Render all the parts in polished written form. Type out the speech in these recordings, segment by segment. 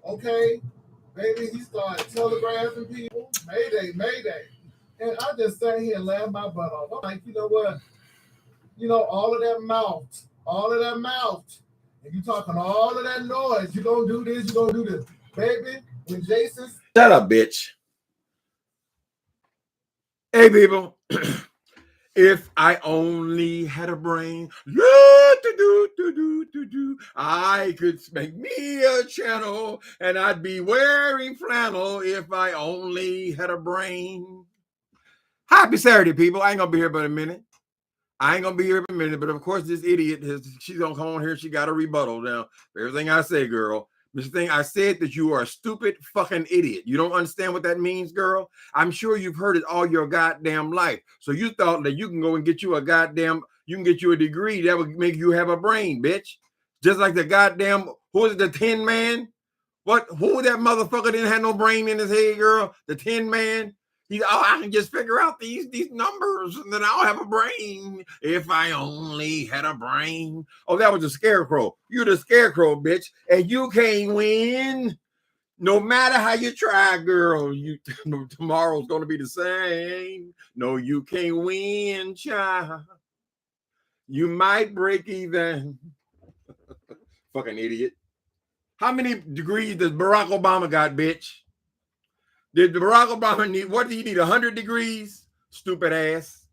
Okay, baby, he started telegraphing people, Mayday, Mayday. And I just sat here and laughed my butt off. I'm like, you know what? You know, all of that mouth, and you talking all of that noise. You gonna do this, you gonna do this. Baby, when Jason. Shut up, bitch. Hey, people. If I only had a brain, I could make me a channel and I'd be wearing flannel if I only had a brain. Happy Saturday, people. I ain't gonna be here but a minute. But of course, this idiot, she's gonna come on here. She got a rebuttal now for everything I say, girl. This thing I said that you are a stupid fucking idiot. You don't understand what that means, girl. I'm sure you've heard it all your goddamn life. So you thought that you can go and get you a degree that would make you have a brain, bitch. Just like the goddamn, who was it, the Tin Man? Who that motherfucker didn't have no brain in his head, girl? The Tin Man? I can just figure out these numbers and then I'll have a brain if I only had a brain. Oh, that was a scarecrow. You're the scarecrow, bitch, and you can't win. No matter how you try, girl, tomorrow's gonna be the same. No, you can't win, child. You might break even. Fucking idiot. How many degrees does Barack Obama got, bitch? Did Barack Obama need, what did he need, 100 degrees? Stupid ass.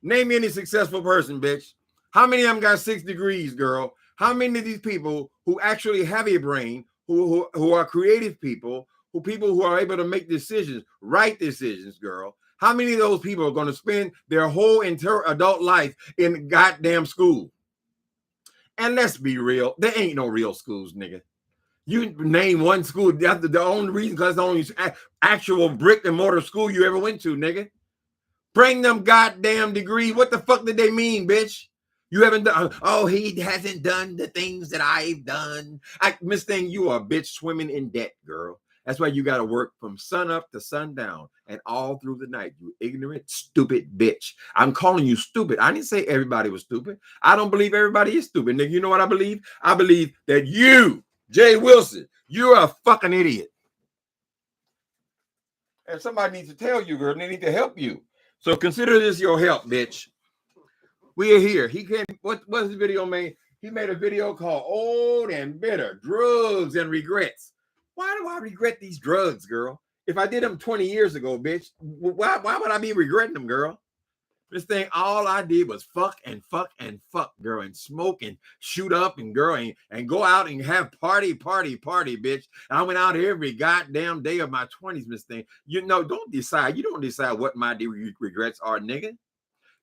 Name me any successful person, bitch. How many of them got 6 degrees, girl? How many of these people who actually have a brain, who are creative people who are able to make decisions, right decisions, girl? How many of those people are going to spend their whole entire adult life in goddamn school? And let's be real, there ain't no real schools, nigga. You name one school. That's the only reason, because the only actual brick and mortar school you ever went to, nigga. Bring them goddamn degrees. What the fuck did they mean, bitch? You haven't done. Oh, he hasn't done the things that I've done. Miss Thing, you are a bitch swimming in debt, girl. That's why you got to work from sun up to sundown and all through the night. You ignorant, stupid bitch. I'm calling you stupid. I didn't say everybody was stupid. I don't believe everybody is stupid, nigga. You know what I believe? I believe that you, Jay Wilson, you're a fucking idiot. And somebody needs to tell you, girl, and they need to help you. So consider this your help, bitch. We are here. He came, what's his video made? He made a video called Old and Bitter, Drugs and Regrets. Why do I regret these drugs, girl? If I did them 20 years ago, bitch, why would I be regretting them, girl? This thing, all I did was fuck and fuck and fuck, girl, and smoke and shoot up and girl and go out and have party, bitch. And I went out every goddamn day of my 20s, Miss Thing. You know, don't decide. You don't decide what my regrets are, nigga.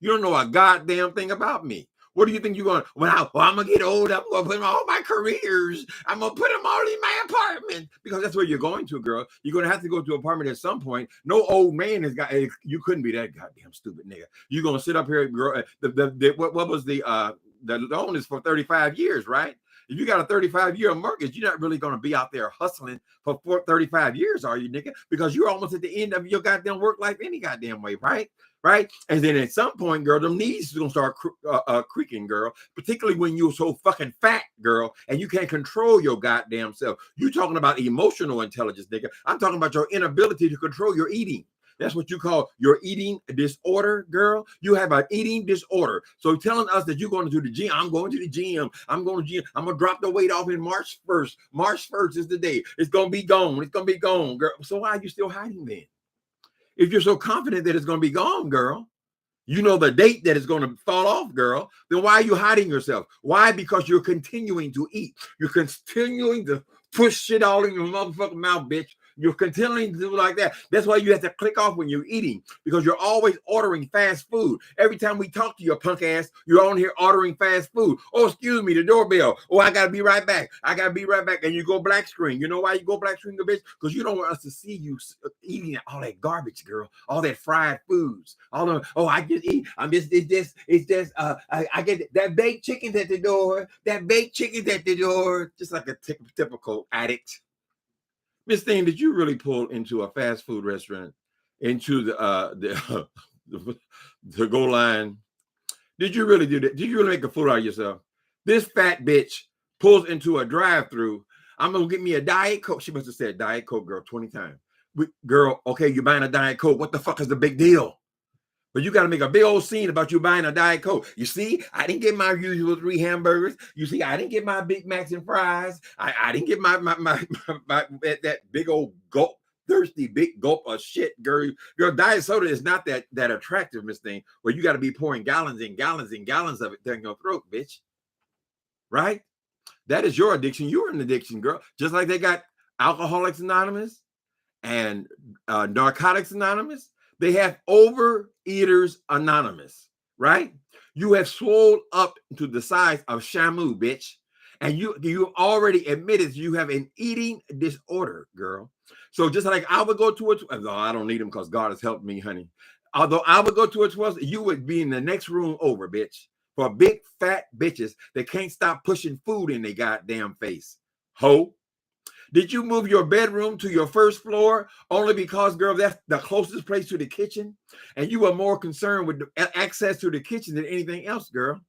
You don't know a goddamn thing about me. What do you think you're going to, I'm going to get old, I'm going to put all my careers, I'm going to put them all in my apartment, because that's where you're going to, girl. You're going to have to go to an apartment at some point. No old man has got, you couldn't be that goddamn stupid nigga. You're going to sit up here, girl. What was the loan is for 35 years, right? If you got a 35-year mortgage, you're not really going to be out there hustling for 35 years, are you, nigga? Because you're almost at the end of your goddamn work life any goddamn way, right? Right? And then at some point, girl, them knees are going to start creaking, girl, particularly when you're so fucking fat, girl, and you can't control your goddamn self. You talking about emotional intelligence, nigga. I'm talking about your inability to control your eating. That's what you call your eating disorder, girl. You have an eating disorder. So telling us that you're going to the gym, I'm going to the gym. I'm going to gym. I'm going to drop the weight off in March 1st. March 1st is the day. It's going to be gone. It's going to be gone, girl. So why are you still hiding then? If you're so confident that it's going to be gone, girl, you know the date that it's going to fall off, girl, then why are you hiding yourself? Why? Because you're continuing to eat. You're continuing to push shit all in your motherfucking mouth, bitch. You're continuing to do like that. That's why you have to click off when you're eating, because you're always ordering fast food. Every time we talk to your punk ass, you're on here ordering fast food. Oh, excuse me, the doorbell. Oh, I got to be right back. I got to be right back. And you go black screen. You know why you go black screen, bitch? Because you don't want us to see you eating all that garbage, girl. All that fried foods. All the, oh, I just eat. I get that baked chicken's at the door. That baked chicken's at the door. Just like a typical addict. Miss Thing, did you really pull into a fast food restaurant, into the go line? Did you really do that? Did you really make a fool out of yourself? This fat bitch pulls into a drive-through. I'm gonna get me a Diet Coke. She must have said Diet Coke, girl, 20 times. Girl, okay, you're buying a Diet Coke. What the fuck is the big deal? But you got to make a big old scene about you buying a Diet Coke. You see, I didn't get my usual 3 hamburgers. You see, I didn't get my Big Macs and fries. I didn't get my that big old gulp, thirsty big gulp of shit, girl. Girl, diet soda is not that attractive, Miss Thing, where you got to be pouring gallons and gallons and gallons of it down your throat, bitch. Right? That is your addiction. You're an addiction, girl. Just like they got Alcoholics Anonymous and Narcotics Anonymous. They have Overeaters Anonymous, right? You have swelled up to the size of Shamu, bitch. And you already admitted you have an eating disorder, girl. So just like I would go to a, no, I don't need them because God has helped me, honey. Although I would go to a 12, you would be in the next room over, bitch. For big fat bitches that can't stop pushing food in their goddamn face. Ho. Did you move your bedroom to your first floor only because, girl, that's the closest place to the kitchen? And you were more concerned with access to the kitchen than anything else, girl.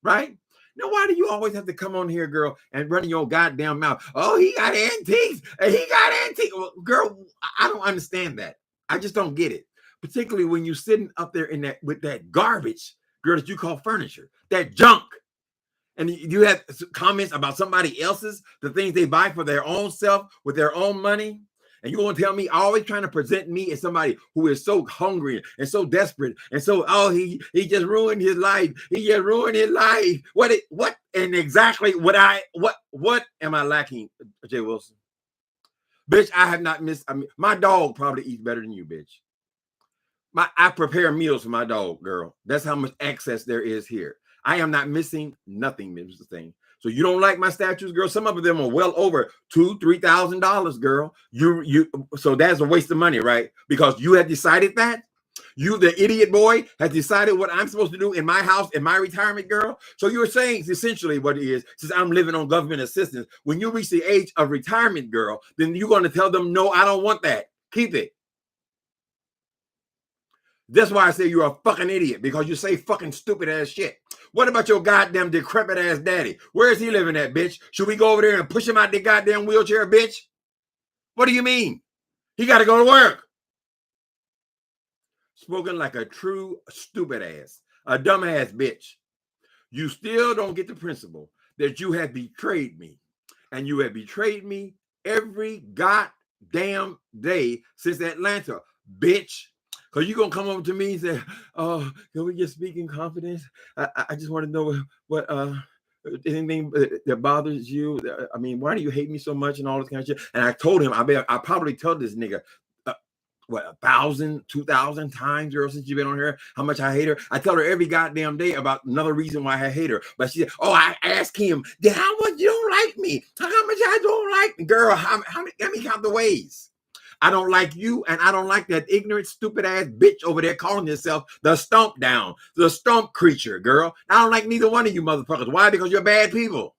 Right? Now, why do you always have to come on here, girl, and run your goddamn mouth? Oh, he got antiques. And he got antiques. Well, girl, I don't understand that. I just don't get it. Particularly when you're sitting up there in that with that garbage, girl, that you call furniture, that junk. And you have comments about somebody else's, the things they buy for their own self with their own money. And you're going to tell me, always trying to present me as somebody who is so hungry and so desperate. And so, oh, he just ruined his life. He just ruined his life. What and exactly what am I lacking, Jay Wilson? Bitch, I have not missed. I mean, my dog probably eats better than you, bitch. I prepare meals for my dog, girl. That's how much access there is here. I am not missing nothing, Mr. Thing. So you don't like my statues, girl? Some of them are well over $2,000-$3,000, girl. So that's a waste of money, right? Because you have decided that. You, the idiot boy, has decided what I'm supposed to do in my house, in my retirement, girl. So you're saying essentially what it is, since I'm living on government assistance, when you reach the age of retirement, girl, then you're going to tell them, no, I don't want that. Keep it. That's why I say you're a fucking idiot, because you say fucking stupid ass shit. What about your goddamn decrepit ass daddy? Where is he living at, bitch? Should we go over there and push him out the goddamn wheelchair, bitch? What do you mean? He got to go to work. Spoken like a true stupid ass, a dumb ass bitch. You still don't get the principle that you have betrayed me. And you have betrayed me every goddamn day since Atlanta, bitch. Because you're going to come over to me and say, oh, can we just speak in confidence? I just want to know what anything that bothers you. I mean, why do you hate me so much and all this kind of shit? And I told him, I probably told this nigga, 1,000, 2,000 times, girl, since you've been on here, how much I hate her. I tell her every goddamn day about another reason why I hate her. But she said, oh, I asked him, then how much you don't like me? How much I don't like me? Girl, let me count the ways. I don't like you, and I don't like that ignorant, stupid ass bitch over there calling herself the stomp down, the stomp creature, girl. I don't like neither one of you motherfuckers. Why? Because you're bad people.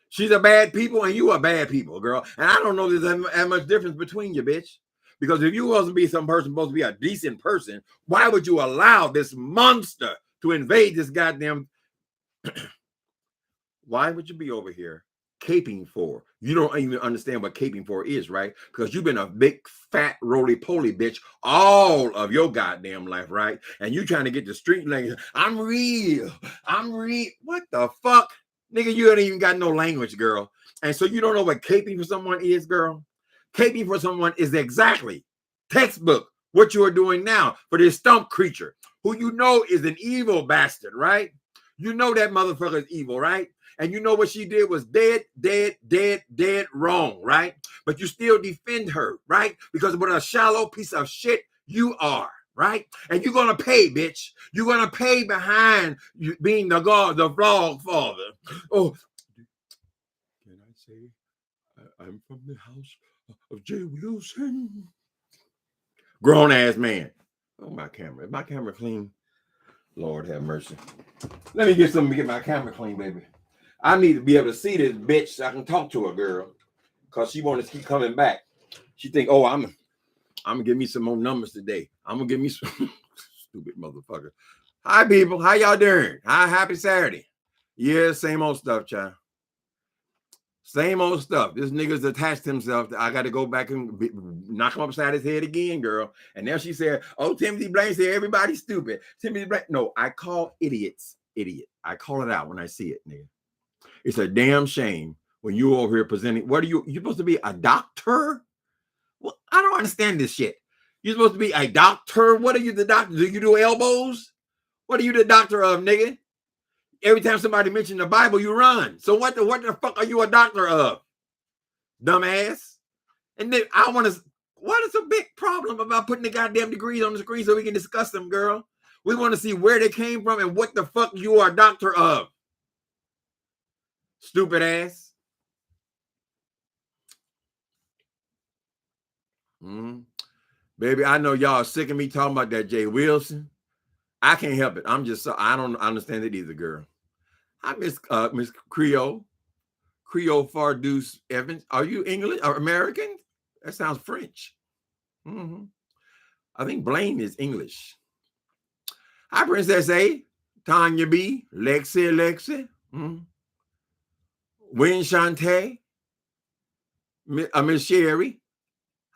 She's a bad people, and you are bad people, girl. And I don't know there's that much difference between you, bitch. Because if you wasn't be some person supposed to be a decent person, why would you allow this monster to invade this goddamn? Why would you be over here caping for? You don't even understand what caping for is, right? Because you've been a big fat roly-poly bitch all of your goddamn life, right? And you trying to get the street language. I'm real. What the fuck? Nigga, you ain't even got no language, girl. And so you don't know what caping for someone is, girl? Caping for someone is exactly textbook what you are doing now for this stump creature who you know is an evil bastard, right? You know that motherfucker is evil, right? And you know what she did was dead wrong, right? But you still defend her, right? Because what a shallow piece of shit you are, right? And you're going to pay, bitch. You're going to pay behind you being the vlog father. Oh, can I say I'm from the house of Jay Wilson? Grown ass man. Oh, my camera. Is my camera clean? Lord have mercy. Let me get something to get my camera clean, baby. I need to be able to see this bitch so I can talk to her, girl. Because she wants to keep coming back. She think, oh, I'm gonna give me some more numbers today. I'm gonna give me some stupid motherfucker. Hi, people. How y'all doing? Hi, happy Saturday. Yeah, same old stuff, child. Same old stuff. This nigga's attached himself. I got to go back and knock him upside his head again, girl. And now she said, oh, Timothy Blaine said everybody's stupid. Timothy Blaine. No, I call idiots idiot. I call it out when I see it, nigga. It's a damn shame when you over here presenting. What are you supposed to be a doctor? Well, I don't understand this shit. You're supposed to be a doctor. What are you the doctor? Do you do elbows? What are you the doctor of, nigga? Every time somebody mentions the Bible, you run. So what the fuck are you a doctor of? Dumbass. And then I want to, what is a big problem about putting the goddamn degrees on the screen so we can discuss them, girl? We want to see where they came from and what the fuck you are a doctor of. Stupid ass. Baby, I know y'all are sick of me talking about that Jay Wilson. I can't help it. I'm just so I don't understand it either, girl. I miss Creole Fardouse Evans. Are you English or American? That sounds French. I think Blaine is English. Hi, Princess A, Tanya B, Lexi, Win Shante, Miss Sherry.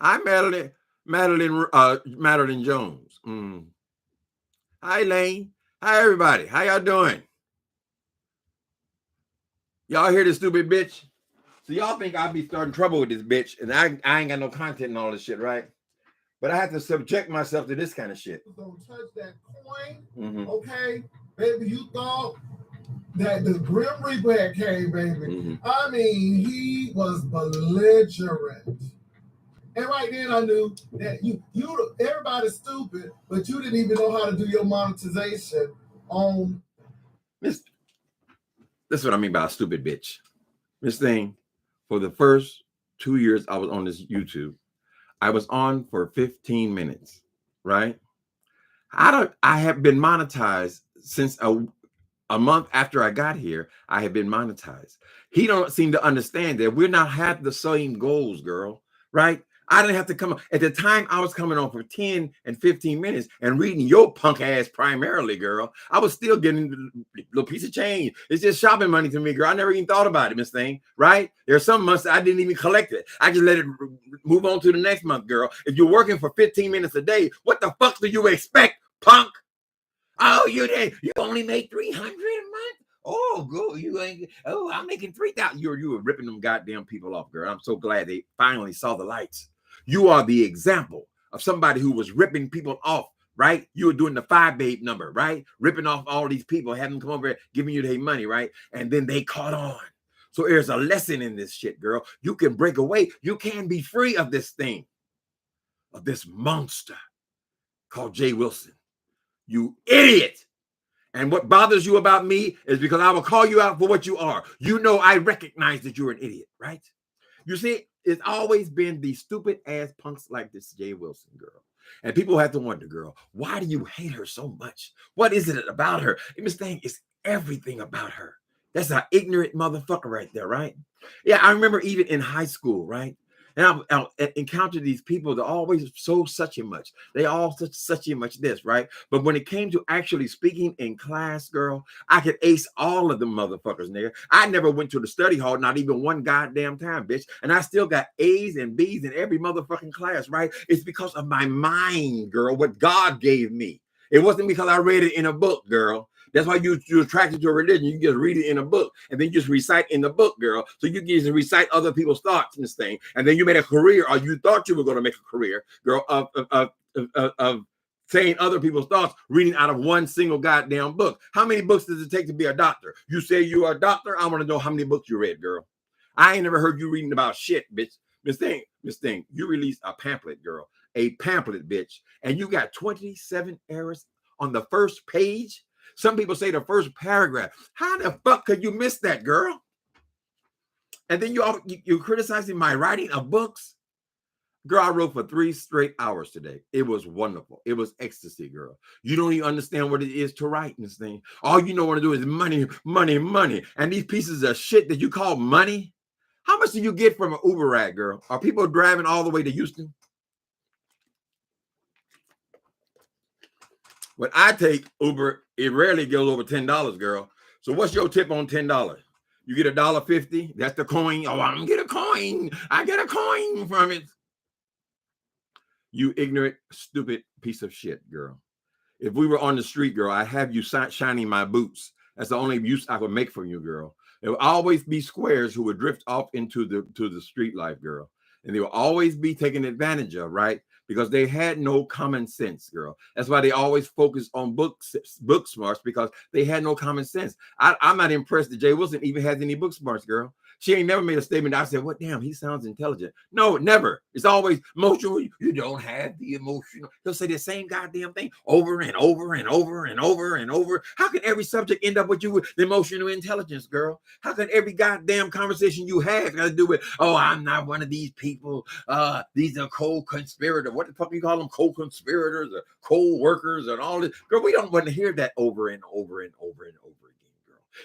Hi, Madeline Jones. Hi, Lane. Hi, everybody. How y'all doing? Y'all hear this stupid bitch? So y'all think I'll be starting trouble with this bitch, and I ain't got no content and all this shit, right? But I have to subject myself to this kind of shit. Don't touch that coin, okay? Baby, you thought that the Grim Reaper had came, baby. I mean, he was belligerent. And right then I knew that you everybody's stupid, but you didn't even know how to do your monetization on this. That's what I mean by a stupid bitch. This thing, for the first 2 years I was on this YouTube, I was on for 15 minutes, right? I have been monetized since a month after I got here. I have been monetized. He don't seem to understand that we're not have the same goals, girl, right? I didn't have to come at the time. I was coming on for 10 and 15 minutes and reading your punk ass primarily, girl. I was still getting a little piece of change. It's just shopping money to me, girl. I never even thought about it, Miss Thing, right? There's some months I didn't even collect it. I just let it move on to the next month, girl. If you're working for 15 minutes a day, what the fuck do you expect, punk? Oh, you only make 300 a month? Oh, go, you ain't. Oh, I'm making 3,000. You were ripping them goddamn people off, girl. I'm so glad they finally saw the lights. You are the example of somebody who was ripping people off, right? You were doing the 5 babe number, right? Ripping off all these people, having them come over here, giving you their money, right? And then they caught on. So there's a lesson in this shit, girl. You can break away. You can be free of this thing, of this monster called Jay Wilson. You idiot. And what bothers you about me is because I will call you out for what you are. You know I recognize that you're an idiot, right? You see, it's always been these stupid ass punks like this Jay Wilson girl. And people have to wonder, girl, why do you hate her so much? What is it about her? Miss Thing, it's everything about her. That's an ignorant motherfucker right there, right? Yeah, I remember even in high school, right? And I encountered these people that always so such and much. They all such and much this, right? But when it came to actually speaking in class, girl, I could ace all of them motherfuckers, nigga. I never went to the study hall, not even one goddamn time, bitch. And I still got A's and B's in every motherfucking class, right? It's because of my mind, girl, what God gave me. It wasn't because I read it in a book, girl. That's why you're attracted to a religion. You just read it in a book and then you just recite in the book, girl. So you can just recite other people's thoughts in this thing. And then you made a career, or you thought you were going to make a career, girl, of saying other people's thoughts, reading out of one single goddamn book. How many books does it take to be a doctor? You say you are a doctor. I want to know how many books you read, girl. I ain't never heard you reading about shit, bitch. Miss Thing, you released a pamphlet, girl. A pamphlet, bitch. And you got 27 errors on the first page. Some people say the first paragraph. How the fuck could you miss that, girl? And then you're criticizing my writing of books? Girl, I wrote for 3 straight hours today. It was wonderful. It was ecstasy, girl. You don't even understand what it is to write this thing. All you know what to do is money, money, money. And these pieces of shit that you call money, how much do you get from an Uber ride, girl? Are people driving all the way to Houston? When I take Uber, it rarely goes over $10, girl. So what's your tip on $10? You get $1.50. That's the coin. Oh, I'm gonna get a coin. I get a coin from it. You ignorant, stupid piece of shit, girl. If we were on the street, girl, I'd have you shining my boots. That's the only use I would make from you, girl. There will always be squares who would drift off into the street life, girl. And they will always be taken advantage of, right? Because they had no common sense, girl. That's why they always focus on book smarts, because they had no common sense. I'm not impressed that Jay Wilson even has any book smarts, girl. She ain't never made a statement. I said, "What? Damn, he sounds intelligent." No, never. It's always emotional. You don't have the emotional. They'll say the same goddamn thing over and over and over and over and over. How can every subject end up with you with the emotional intelligence, girl? How can every goddamn conversation you have got to do with, oh, I'm not one of these people. These are co-conspirators. What the fuck you call them? Co-conspirators or co-workers and all this. Girl, we don't want to hear that over and over and over and over again.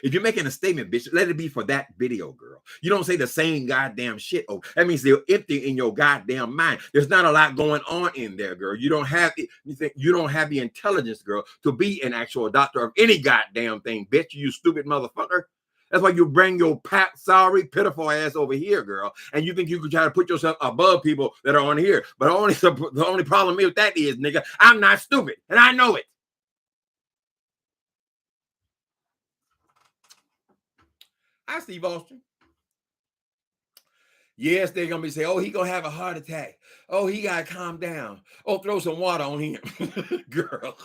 If you're making a statement, bitch, let it be for that video, girl. You don't say the same goddamn shit. Oh, that means they're empty in your goddamn mind. There's not a lot going on in there, girl. You don't have the intelligence, girl, to be an actual doctor of any goddamn thing, bitch. You stupid motherfucker. That's why you bring your sorry, pitiful ass over here, girl. And you think you can try to put yourself above people that are on here. But the only problem with that is, nigga, I'm not stupid, and I know it. Hi, Steve Austin. Yes, they're going to be saying, oh, he going to have a heart attack. Oh, he got to calm down. Oh, throw some water on him. Girl.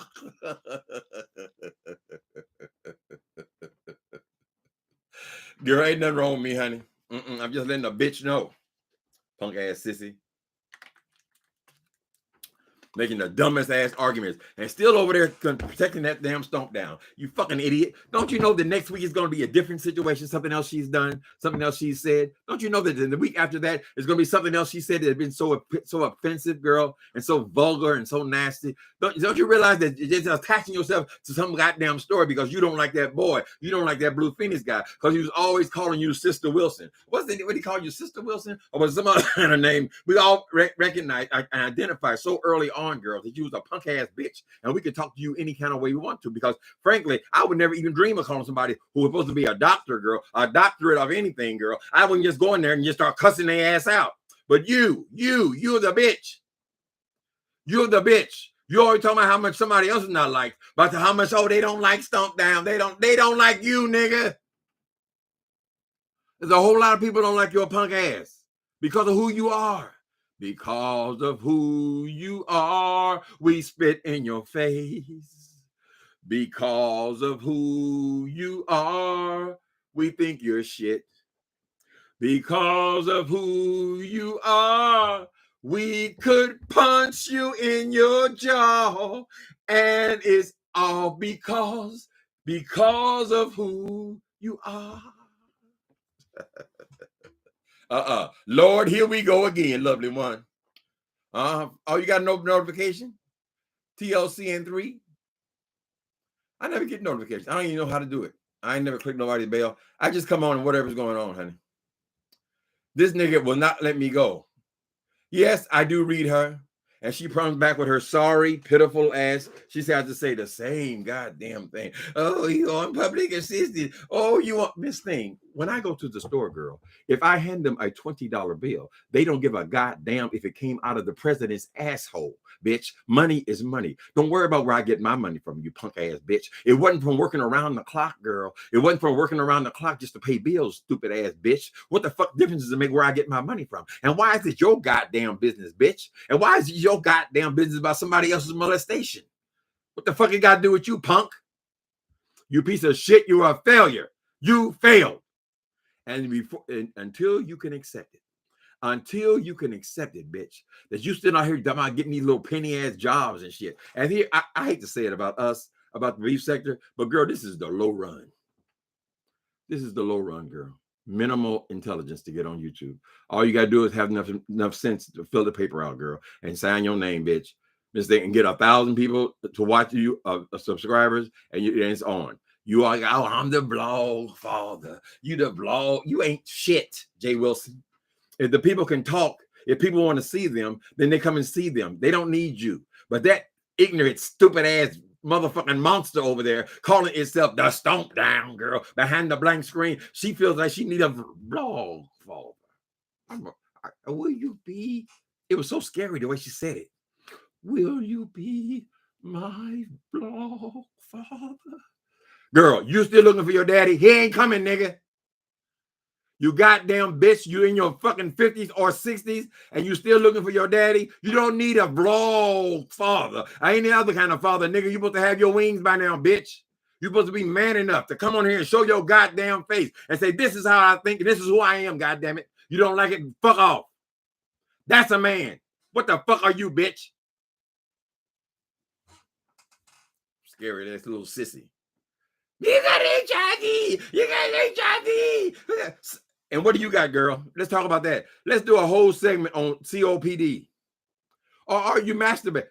Girl, ain't nothing wrong with me, honey. I'm just letting a bitch know. Punk ass sissy. Making the dumbest ass arguments and still over there protecting that damn stomp down. You fucking idiot. Don't you know the next week is going to be a different situation? Something else she's done, something else she's said. Don't you know that the week after that is going to be something else she said that has been so offensive, girl, and so vulgar and so nasty? Don't you realize that you're just attaching yourself to some goddamn story because you don't like that boy, you don't like that Blue Phoenix guy, because he was always calling you Sister Wilson. What he called you, Sister Wilson? Or was some other name? We all recognize and identify so early on, girl, that you was a punk ass bitch, and we can talk to you any kind of way we want to, because frankly, I would never even dream of calling somebody who was supposed to be a doctor, girl, a doctorate of anything, girl. I wouldn't just go in there and just start cussing their ass out. But you're the bitch. You're the bitch. You always talking about how much somebody else is not liked, but how much, oh, they don't like Stomp Down. They don't like you, nigga. There's a whole lot of people don't like your punk ass because of who you are. Because of who you are, we spit in your face. Because of who you are, we think you're shit. Because of who you are, we could punch you in your jaw. And it's all because of who you are. Lord, here we go again, lovely one. Oh, you got no notification? TLCN3? I never get notifications. I don't even know how to do it. I ain't never clicked nobody's bell. I just come on and whatever's going on, honey. This nigga will not let me go. Yes, I do read her. And she comes back with her sorry, pitiful ass. She said to say the same goddamn thing. Oh, you on public assistance. Oh, you want Miss Thing. When I go to the store, girl, if I hand them a $20 bill, they don't give a goddamn if it came out of the president's asshole, bitch. Money is money. Don't worry about where I get my money from, you punk ass bitch. It wasn't from working around the clock, girl. It wasn't from working around the clock just to pay bills, stupid ass bitch. What the fuck difference does it make where I get my money from? And why is it your goddamn business, bitch? And why is it your goddamn business about somebody else's molestation? What the fuck it got to do with you, punk? You piece of shit, you are a failure. You failed. And until you can accept it, bitch, that you still out here about getting these little penny ass jobs and shit. And here, I hate to say it about us, about the beef sector, but girl, this is the low run. This is the low run, girl. Minimal intelligence to get on YouTube. All you gotta do is have enough sense to fill the paper out, girl, and sign your name, bitch. Miss They can get 1,000 people to watch you, subscribers, and it's on. You are, oh, I'm the blog father. You the blog. You ain't shit, Jay Wilson. If the people can talk, if people want to see them, then they come and see them. They don't need you. But that ignorant, stupid ass motherfucking monster over there calling itself the Stomp Down Girl behind the blank screen. She feels like she need a blog father. Will you be? It was so scary the way she said it. Will you be my blog father? Girl, you still looking for your daddy? He ain't coming, nigga. You goddamn bitch, you in your fucking 50s or 60s and you still looking for your daddy? You don't need a blog father. I ain't the other kind of father, nigga. You supposed to have your wings by now, bitch. You supposed to be man enough to come on here and show your goddamn face and say, this is how I think and this is who I am, goddamn it. You don't like it? Fuck off. That's a man. What the fuck are you, bitch? Scary ass little sissy. You got HIV. You got HIV. And what do you got, girl? Let's talk about that. Let's do a whole segment on COPD. Or are you masturbating?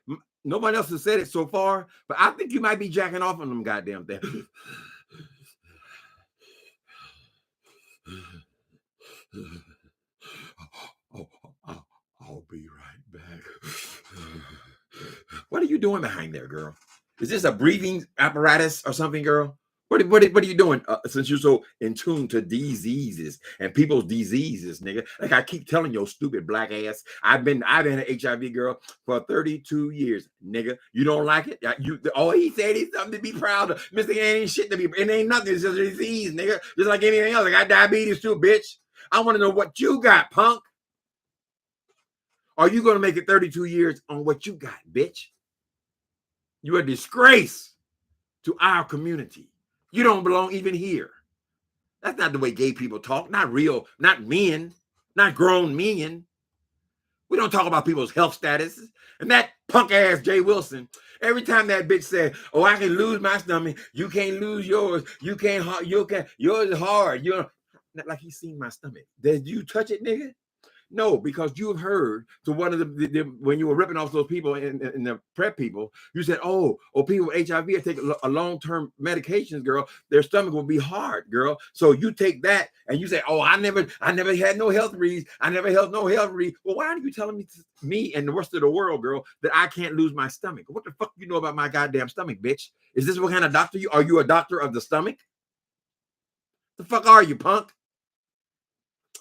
Nobody else has said it so far, but I think you might be jacking off on them goddamn things. I'll be right back. What are you doing behind there, girl? Is this a breathing apparatus or something, girl? What are you doing since you're so in tune to diseases and people's diseases, nigga? Like I keep telling your stupid black ass, I've been an HIV girl for 32 years, nigga. You don't like it? He said he's something to be proud of. Mr. Ain't shit to be. It ain't nothing. It's just a disease, nigga. Just like anything else. I got diabetes too, bitch. I want to know what you got, punk. Are you gonna make it 32 years on what you got, bitch? You're a disgrace to our community. You don't belong even here. That's not the way gay people talk. Not real, not men, not grown men. We don't talk about people's health statuses. And that punk ass Jay Wilson, every time that bitch said, oh, I can lose my stomach, you can't lose yours. You can't, yours is hard. You're not like he's seen my stomach. Did you touch it, nigga? No, because you've heard to one of the when you were ripping off those people in the PrEP people, you said, oh, people with HIV take a long-term medications, girl. Their stomach will be hard, girl. So you take that and you say, oh, I never had no health reads. I never held no health reads. Well, why are you telling me and the rest of the world, girl, that I can't lose my stomach? What the fuck you know about my goddamn stomach, bitch? Is this what kind of doctor you are? You a doctor of the stomach? The fuck are you, punk?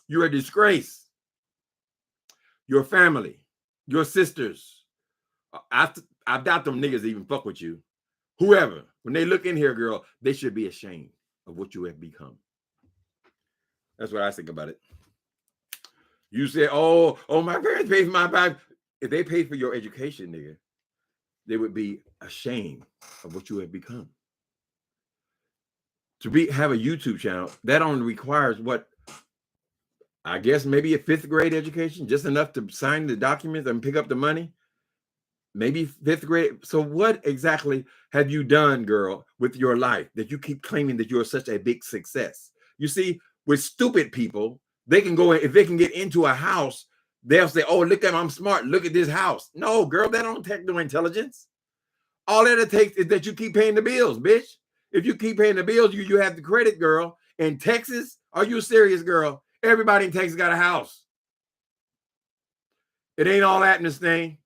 You're a disgrace. Your family, your sisters, I doubt them niggas even fuck with you. Whoever, when they look in here, girl, they should be ashamed of what you have become. That's what I think about it. You say, oh, my parents paid for my bag. If they paid for your education, nigga, they would be ashamed of what you have become. To have a YouTube channel, that only requires what? I guess maybe a 5th grade education, just enough to sign the documents and pick up the money. Maybe 5th grade. So what exactly have you done, girl, with your life that you keep claiming that you're such a big success? You see, with stupid people, they can go, if they can get into a house, they'll say, oh, look at, I'm smart. Look at this house. No, girl, that don't take no intelligence. All that it takes is that you keep paying the bills, bitch. If you keep paying the bills, you have the credit, girl. In Texas, are you serious, girl? Everybody in Texas got a house. It ain't all that in this thing.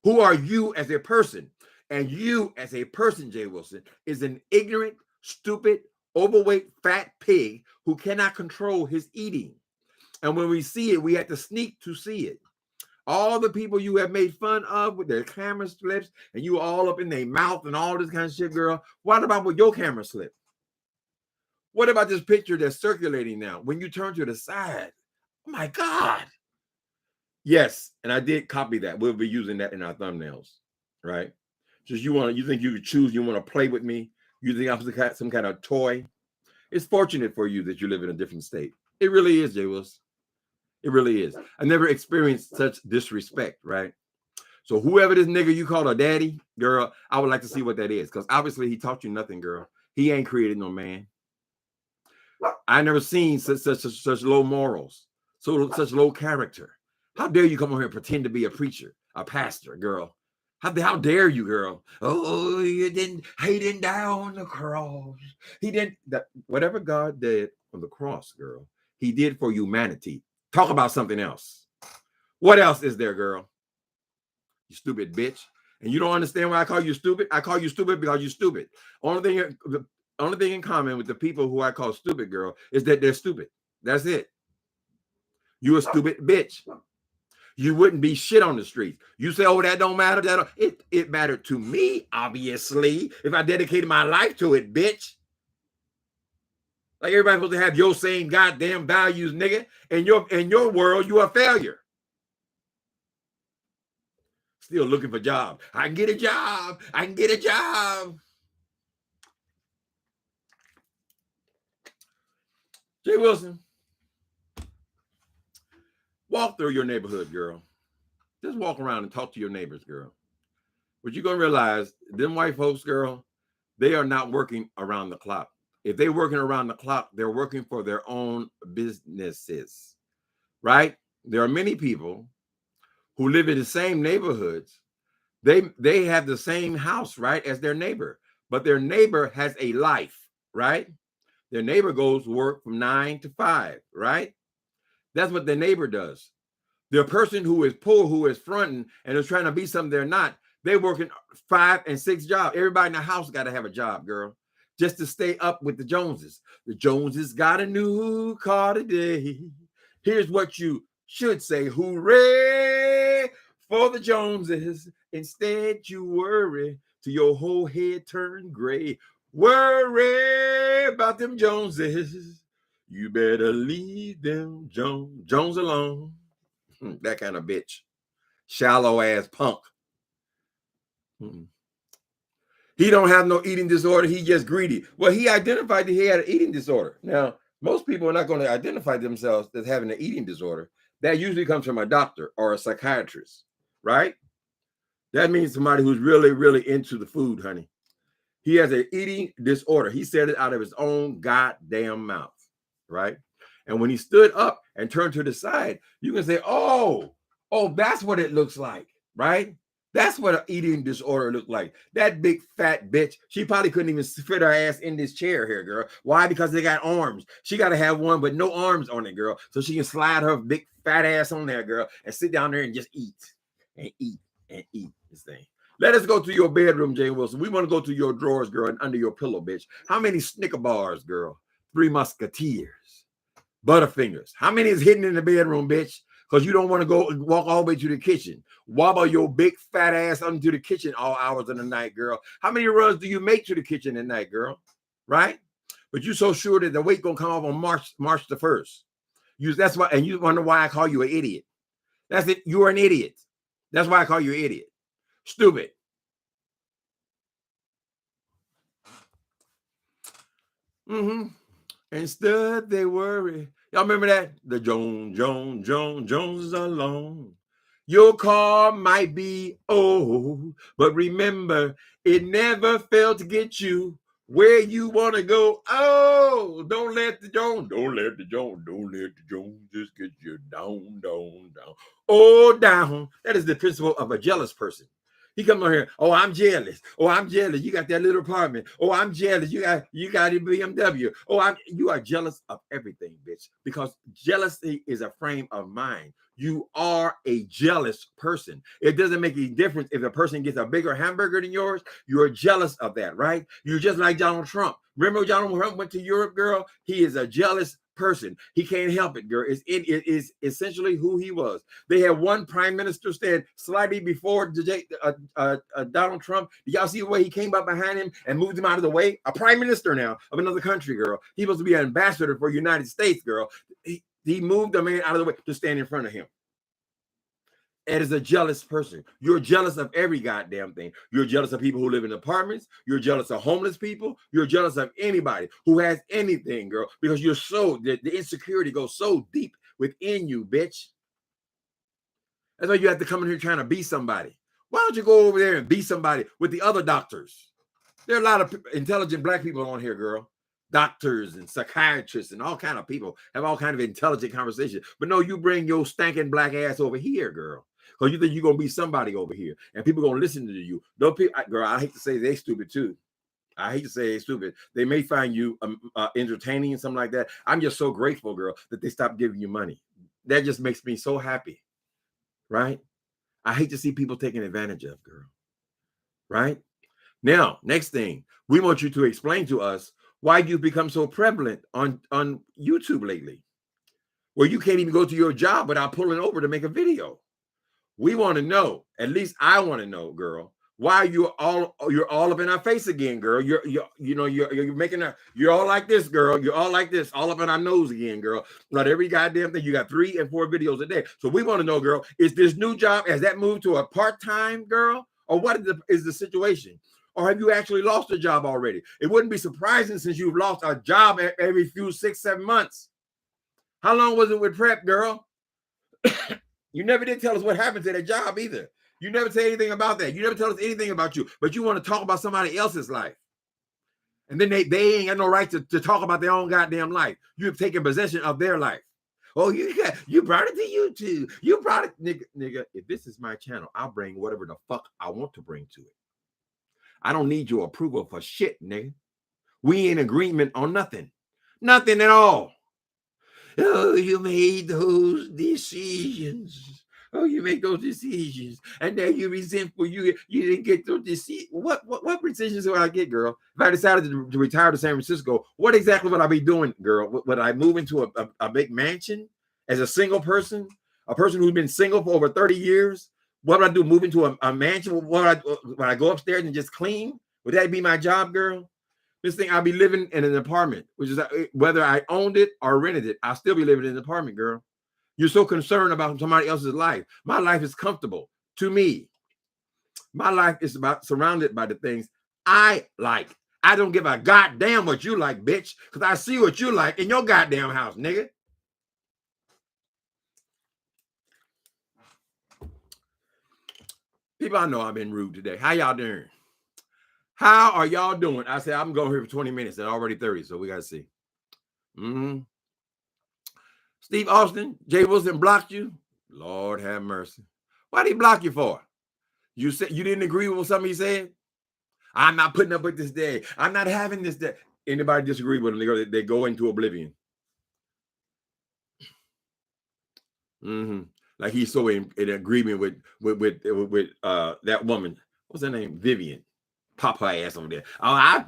Who are you as a person? And you as a person, Jay Wilson, is an ignorant, stupid, overweight, fat pig who cannot control his eating. And when we see it, we have to sneak to see it. All the people you have made fun of with their camera slips and you all up in their mouth and all this kind of shit, girl. What about with your camera slip? What about this picture that's circulating now? When you turn to the side, oh my God. Yes, and I did copy that. We'll be using that in our thumbnails, right? Just you think you could choose, you want to play with me? You think I'm some kind of toy? It's fortunate for you that you live in a different state. It really is, Jay Wilson. It really is. I never experienced such disrespect, right? So whoever this nigga you call a daddy, girl, I would like to see what that is. Because obviously he taught you nothing, girl. He ain't created no man. I never seen such low morals, such low character. How dare you come over here and pretend to be a preacher, a pastor, girl? How dare you, girl? Oh, he didn't die on the cross. He didn't. Whatever God did on the cross, girl, he did for humanity. Talk about something else. What else is there, girl? You stupid bitch. And you don't understand why I call you stupid? I call you stupid because you're stupid. The only thing in common with the people who I call stupid, girl, is that they're stupid. That's it. You a stupid bitch. You wouldn't be shit on the street. You say, oh, that don't matter. It mattered to me, obviously, if I dedicated my life to it, bitch. Like everybody's supposed to have your same goddamn values, nigga. In your world, you a failure. Still looking for a job. I can get a job. I can get a job. Jay Wilson, walk through your neighborhood, girl. Just walk around and talk to your neighbors, girl. But you're going to realize, them white folks, girl, they are not working around the clock. If they're working around the clock, they're working for their own businesses, right? There are many people who live in the same neighborhoods. They have the same house, right, as their neighbor. But their neighbor has a life, right? Their neighbor goes to work from 9 to 5, right? That's what their neighbor does. The person who is poor, who is fronting and is trying to be something they're not, they're working 5 and 6 jobs. Everybody in the house got to have a job, girl, just to stay up with the Joneses. The Joneses got a new car today. Here's what you should say. Hooray for the Joneses. Instead, you worry till your whole head turn gray. Worry about them Joneses. You better leave them Jones alone. That kind of bitch. Shallow ass punk. He don't have no eating disorder. He just greedy. Well, he identified that he had an eating disorder. Now, most people are not going to identify themselves as having an eating disorder. That usually comes from a doctor or a psychiatrist, right? That means somebody who's really, really into the food, honey. He has an eating disorder. He said it out of his own goddamn mouth, right? And when he stood up and turned to the side, you can say, oh, that's what it looks like, right? That's what an eating disorder looked like. That big fat bitch, she probably couldn't even fit her ass in this chair here, girl. Why? Because they got arms. She got to have one, but no arms on it, girl. So she can slide her big fat ass on there, girl, and sit down there and just eat and eat and eat this thing. Let us go to your bedroom, Jane Wilson. We want to go to your drawers, girl, and under your pillow, bitch. How many Snicker bars, girl? 3 Musketeers. Butterfingers. How many is hidden in the bedroom, bitch? Because you don't want to go walk all the way to the kitchen. Wobble your big fat ass into the kitchen all hours of the night, girl. How many runs do you make to the kitchen at night, girl? Right? But you're so sure that the weight gonna come off on March the 1st. That's why, and you wonder why I call you an idiot. That's it. You're an idiot. That's why I call you an idiot. Stupid. Instead, they worry. Y'all remember that? The Joneses alone. Your car might be old, but remember, it never failed to get you where you want to go. Oh, don't let the Joneses get you down. Oh, down. That is the principle of a jealous person. He comes on here. Oh, I'm jealous. Oh, I'm jealous. You got that little apartment. Oh, I'm jealous. You got a BMW. Oh, you are jealous of everything, bitch. Because jealousy is a frame of mind. You are a jealous person. It doesn't make any difference if a person gets a bigger hamburger than yours. You're jealous of that, right? You're just like Donald Trump. Remember Donald Trump went to Europe, girl? He is a jealous person. He can't help it, girl. It is essentially who he was. They had one prime minister stand slightly before Donald Trump. Did y'all see the way he came up behind him and moved him out of the way? A prime minister now of another country, girl. He supposed to be an ambassador for the United States, girl. He moved the man out of the way to stand in front of him. It is a jealous person. You're jealous of every goddamn thing. You're jealous of people who live in apartments. You're jealous of homeless people. You're jealous of anybody who has anything, girl, because you're the insecurity goes so deep within you, bitch. That's why you have to come in here trying to be somebody. Why don't you go over there and be somebody with the other doctors? There are a lot of intelligent black people on here, girl. Doctors and psychiatrists and all kind of people have all kind of intelligent conversations. But no, you bring your stinking black ass over here, girl. Because you think you're going to be somebody over here. And people going to listen to you. Those people, girl, I hate to say they stupid too. I hate to say they're stupid. They may find you entertaining and something like that. I'm just so grateful, girl, that they stopped giving you money. That just makes me so happy. Right? I hate to see people taken advantage of, girl. right? Now, next thing, we want you to explain to us why you've become so prevalent on YouTube lately, where you can't even go to your job without pulling over to make a video. We want to know, at least I want to know, girl, why you're all up in our face again, girl. You're all like this, girl. You're all like this, all up in our nose again, girl. Not every goddamn thing. You got 3 and 4 videos a day. So we want to know, girl, is this new job, has that moved to a part-time, girl? Or what is the situation? Or have you actually lost a job already? It wouldn't be surprising since you've lost a job every few 6-7 months. How long was it with Prep, girl? You never did tell us what happened to that job either. You never say anything about that. You never tell us anything about you, but you want to talk about somebody else's life. And then they ain't got no right to talk about their own goddamn life. You have taken possession of their life. Oh, you brought it to YouTube. You brought it, nigga. If this is my channel, I'll bring whatever the fuck I want to bring to it. I don't need your approval for shit, nigga. We in agreement on nothing. Nothing at all. Oh, you made those decisions. Oh, you make those decisions, and now you're resentful. You didn't get those decisions. What decisions do I get, girl? If I decided to retire to San Francisco, what exactly would I be doing, girl? Would I move into a big mansion as a single person, a person who's been single for over 30 years? What would I do? Move into a mansion? Would I go upstairs and just clean? Would that be my job, girl? This thing, I'll be living in an apartment, which is whether I owned it or rented it, I'll still be living in an apartment, girl. You're so concerned about somebody else's life. My life is comfortable to me. My life is surrounded by the things I like. I don't give a goddamn what you like, bitch, because I see what you like in your goddamn house, nigga. People, I know I've been rude today. How y'all doing? How are y'all doing? I said, I'm going here for 20 minutes. They're already 30, so we got to see. Steve Austin, Jay Wilson blocked you? Lord have mercy. Why did he block you for? You said you didn't agree with something he said? I'm not putting up with this day. I'm not having this day. Anybody disagree with him, they go into oblivion. Like he's so in agreement with that woman. What's her name? Vivian. Pop her ass over there. Oh, I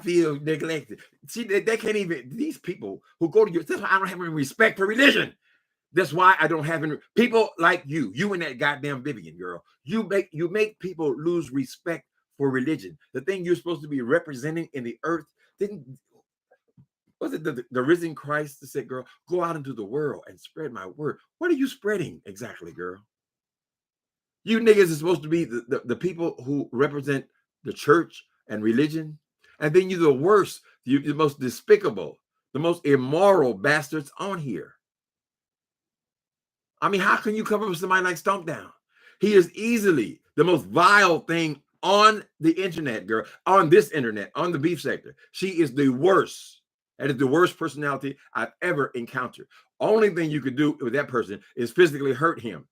feel neglected. See, they can't even, these people who go to your, that's why I don't have any respect for religion. That's why I don't have any people like you and that goddamn Vivian girl. You make people lose respect for religion. The thing you're supposed to be representing in the earth. Was it the risen Christ that said, girl, go out into the world and spread my word? What are you spreading exactly, girl? You niggas are supposed to be the people who represent the church and religion, and then you're the worst, you're the most despicable, the most immoral bastards on here. I mean, how can you come up with somebody like Stompdown? He is easily the most vile thing on the internet, girl, on this internet, on the beef sector. She is the worst. That is the worst personality I've ever encountered. Only thing you could do with that person is physically hurt him.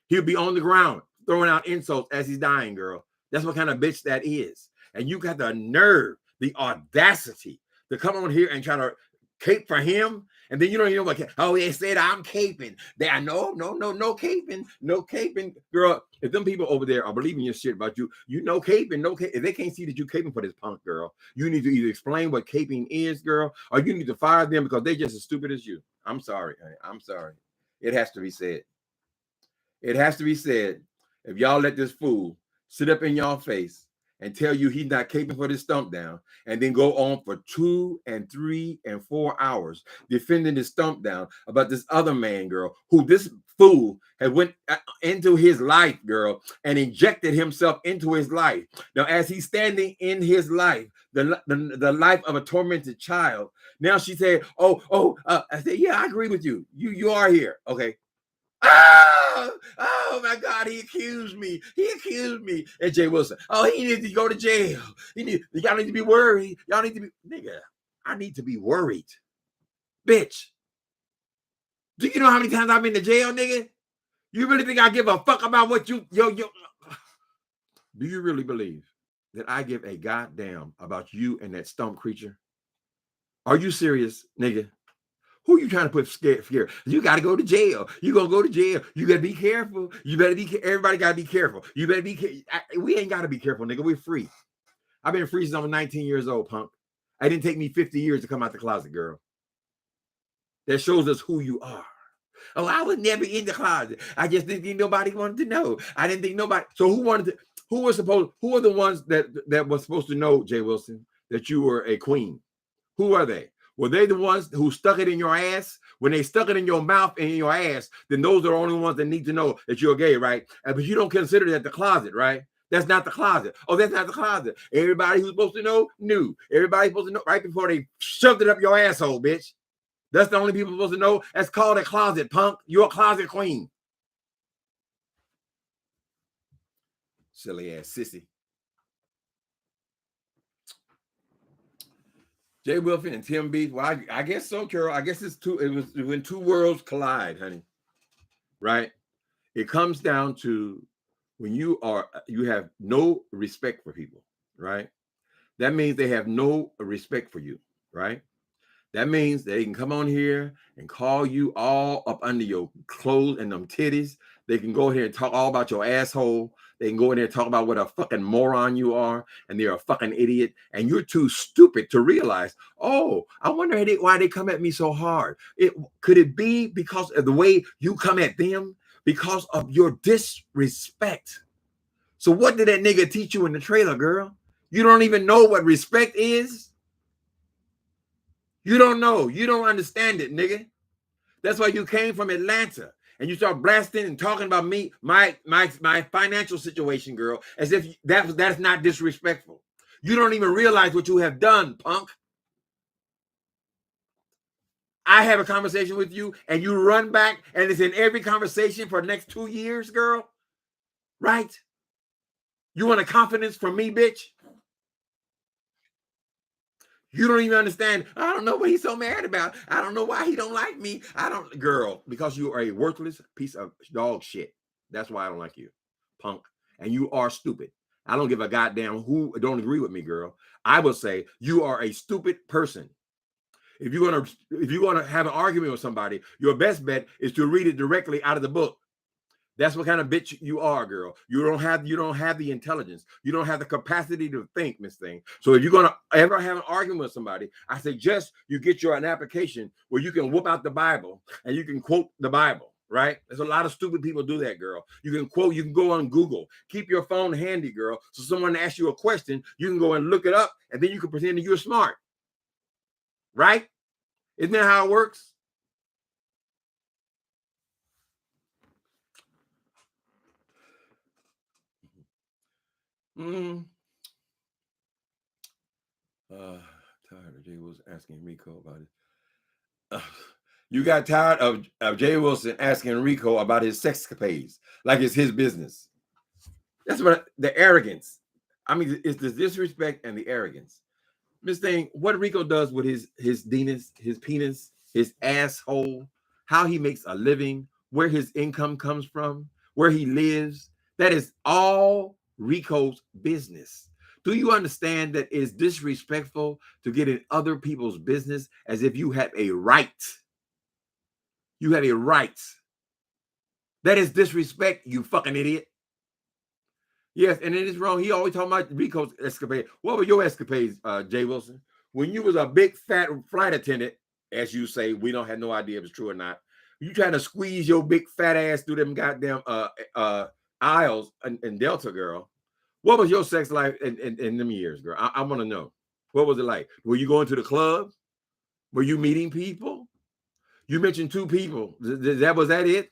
He'll be on the ground throwing out insults as he's dying, girl. That's what kind of bitch that is. And you got the nerve, the audacity to come on here and try to cape for him. And then you don't even know what, oh, they said I'm caping. No caping. No caping. Girl, if them people over there are believing your shit about you, caping, no caping. If they can't see that you caping for this punk, girl, you need to either explain what caping is, girl, or you need to fire them because they're just as stupid as you. I'm sorry. I'm sorry. It has to be said. It has to be said. If y'all let this fool sit up in y'all face and tell you he's not capable for this stump down, and then go on for 2 and 3 and 4 hours defending this stump down about this other man, girl, who this fool had went into his life, girl, and injected himself into his life. Now, as he's standing in his life, the life of a tormented child, now she said, I said, yeah, I agree with you. You are here. Okay. Oh my God, he accused me. And Jay Wilson, he needs to go to jail. Y'all need to be worried. Y'all need to be, nigga, I need to be worried. Bitch. Do you know how many times I've been to jail, nigga? You really think I give a fuck about what do you really believe that I give a goddamn about you and that stump creature? Are you serious, nigga? Who you trying to put fear? You got to go to jail. You gonna go to jail. You gotta be careful. You better be. Everybody gotta be careful. You better be. We ain't gotta be careful, nigga. We're free. I've been free since I was 19 years old, punk. It didn't take me 50 years to come out the closet, girl. That shows us who you are. Oh, I was never in the closet. I just didn't think nobody wanted to know. I didn't think nobody. So who wanted to? Who were the ones that were supposed to know, Jay Wilson, that you were a queen? Who are they? Were they the ones who stuck it in your ass? When they stuck it in your mouth and in your ass, then those are the only ones that need to know that you're gay, right? But you don't consider that the closet, right? That's not the closet. Oh, that's not the closet. Everybody who's supposed to know knew. Everybody's supposed to know right before they shoved it up your asshole, bitch. That's the only people supposed to know. That's called a closet, punk. You're a closet queen. Silly ass sissy. Jay Wilson and Tim Beach. Well, I guess so, Carol. I guess it was when two worlds collide, honey. Right? It comes down to when you have no respect for people, right? That means they have no respect for you, right? That means they can come on here and call you all up under your clothes and them titties. They can go here and talk all about your asshole. They can go in there and talk about what a fucking moron you are, and they're a fucking idiot, and you're too stupid to realize, oh, I wonder why they come at me so hard. Could it be because of the way you come at them? Because of your disrespect. So what did that nigga teach you in the trailer, girl? You don't even know what respect is? You don't know. You don't understand it, nigga. That's why you came from Atlanta and you start blasting and talking about me, my financial situation, girl, as if that's not disrespectful. You don't even realize what you have done, punk. I have a conversation with you and you run back and it's in every conversation for the next 2 years, girl. Right? You want a confidence from me, bitch? You don't even understand. I don't know what he's so mad about. I don't know why he don't like me. Girl, because you are a worthless piece of dog shit. That's why I don't like you, punk. And you are stupid. I don't give a goddamn who don't agree with me, girl. I will say you are a stupid person. If you're gonna have an argument with somebody, your best bet is to read it directly out of the book. That's what kind of bitch you are, girl. You don't have the intelligence. You don't have the capacity to think, Miss Thing. So if you're gonna ever have an argument with somebody, I suggest you get an application where you can whip out the Bible and you can quote the Bible, right? There's a lot of stupid people do that, girl. You can go on Google. Keep your phone handy, girl. So someone asks you a question, you can go and look it up, and then you can pretend that you're smart. Right? Isn't that how it works? Tired of Jay Wilson asking Rico about it. You got tired of Jay Wilson asking Rico about his sexcapades, like it's his business. That's what the arrogance. I mean, it's the disrespect and the arrogance. Miss Thing, what Rico does with his penis, his asshole, how he makes a living, where his income comes from, where he lives, that is all Rico's business. Do you understand that it's disrespectful to get in other people's business as if you have a right? You have a right. That is disrespect, you fucking idiot. Yes, and it is wrong. He always talking about Rico's escapade. What were your escapades, Jay Wilson? When you was a big fat flight attendant, as you say, we don't have no idea if it's true or not. You trying to squeeze your big fat ass through them goddamn aisles in Delta, girl. What was your sex life in them years, girl? I want to know. What was it like? Were you going to the club? Were you meeting people? You mentioned 2 people. Was that it?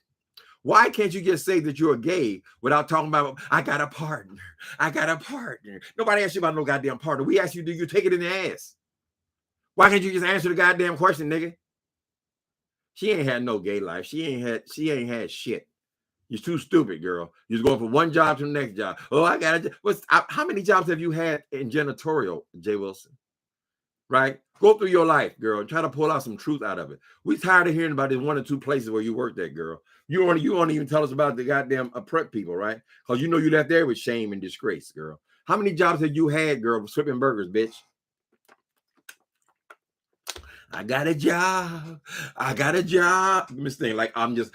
Why can't you just say that you're gay without talking about, I got a partner. I got a partner. Nobody asked you about no goddamn partner. We asked you, do you take it in the ass? Why can't you just answer the goddamn question, nigga? She ain't had no gay life. She ain't had shit. You're too stupid, girl. You're going from one job to the next job. Oh, I got it. How many jobs have you had in janitorial, Jay Wilson? Right? Go through your life, girl, and try to pull out some truth out of it. We tired of hearing about this 1 or 2 places where you worked at, girl. You won't even tell us about the goddamn prep people, right? Because you know you left there with shame and disgrace, girl. How many jobs have you had, girl, flipping burgers, bitch? I got a job. I got a job. Miss Thing, like I'm just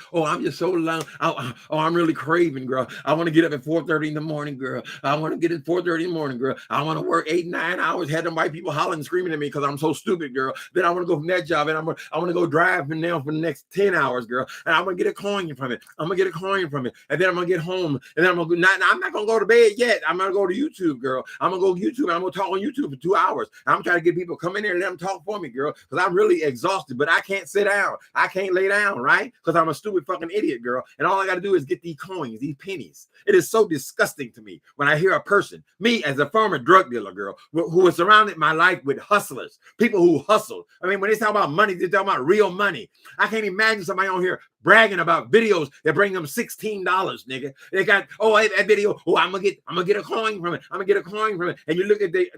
so long. I'm really craving, girl. I want to get up at 4:30 in the morning, girl. I want to get at 4:30 in the morning, girl. I want to work 8-9 hours. Had them white people hollering and screaming at me because I'm so stupid, girl. Then I want to go from that job and I want to go drive from now for the next 10 hours, girl. And I'm gonna get a coin from it. I'm gonna get a coin from it, and then I'm gonna get home, and then I'm not gonna go to bed yet. I'm gonna go to YouTube, girl. I'm gonna go to YouTube. And I'm gonna talk on YouTube for 2 hours. I'm trying to get people come in there and let them talk for me, girl, because I'm really exhausted, but I can't sit down. I can't lay down, right? Because I'm a stupid fucking idiot, girl. And all I got to do is get these coins, these pennies. It is so disgusting to me when I hear a person, me as a former drug dealer, girl, who has surrounded my life with hustlers, people who hustle. I mean, when they talk about money, they talk about real money. I can't imagine somebody on here bragging about videos that bring them $16, nigga. They got, that video, I'm gonna get a coin from it. I'm gonna get a coin from it. And you look at the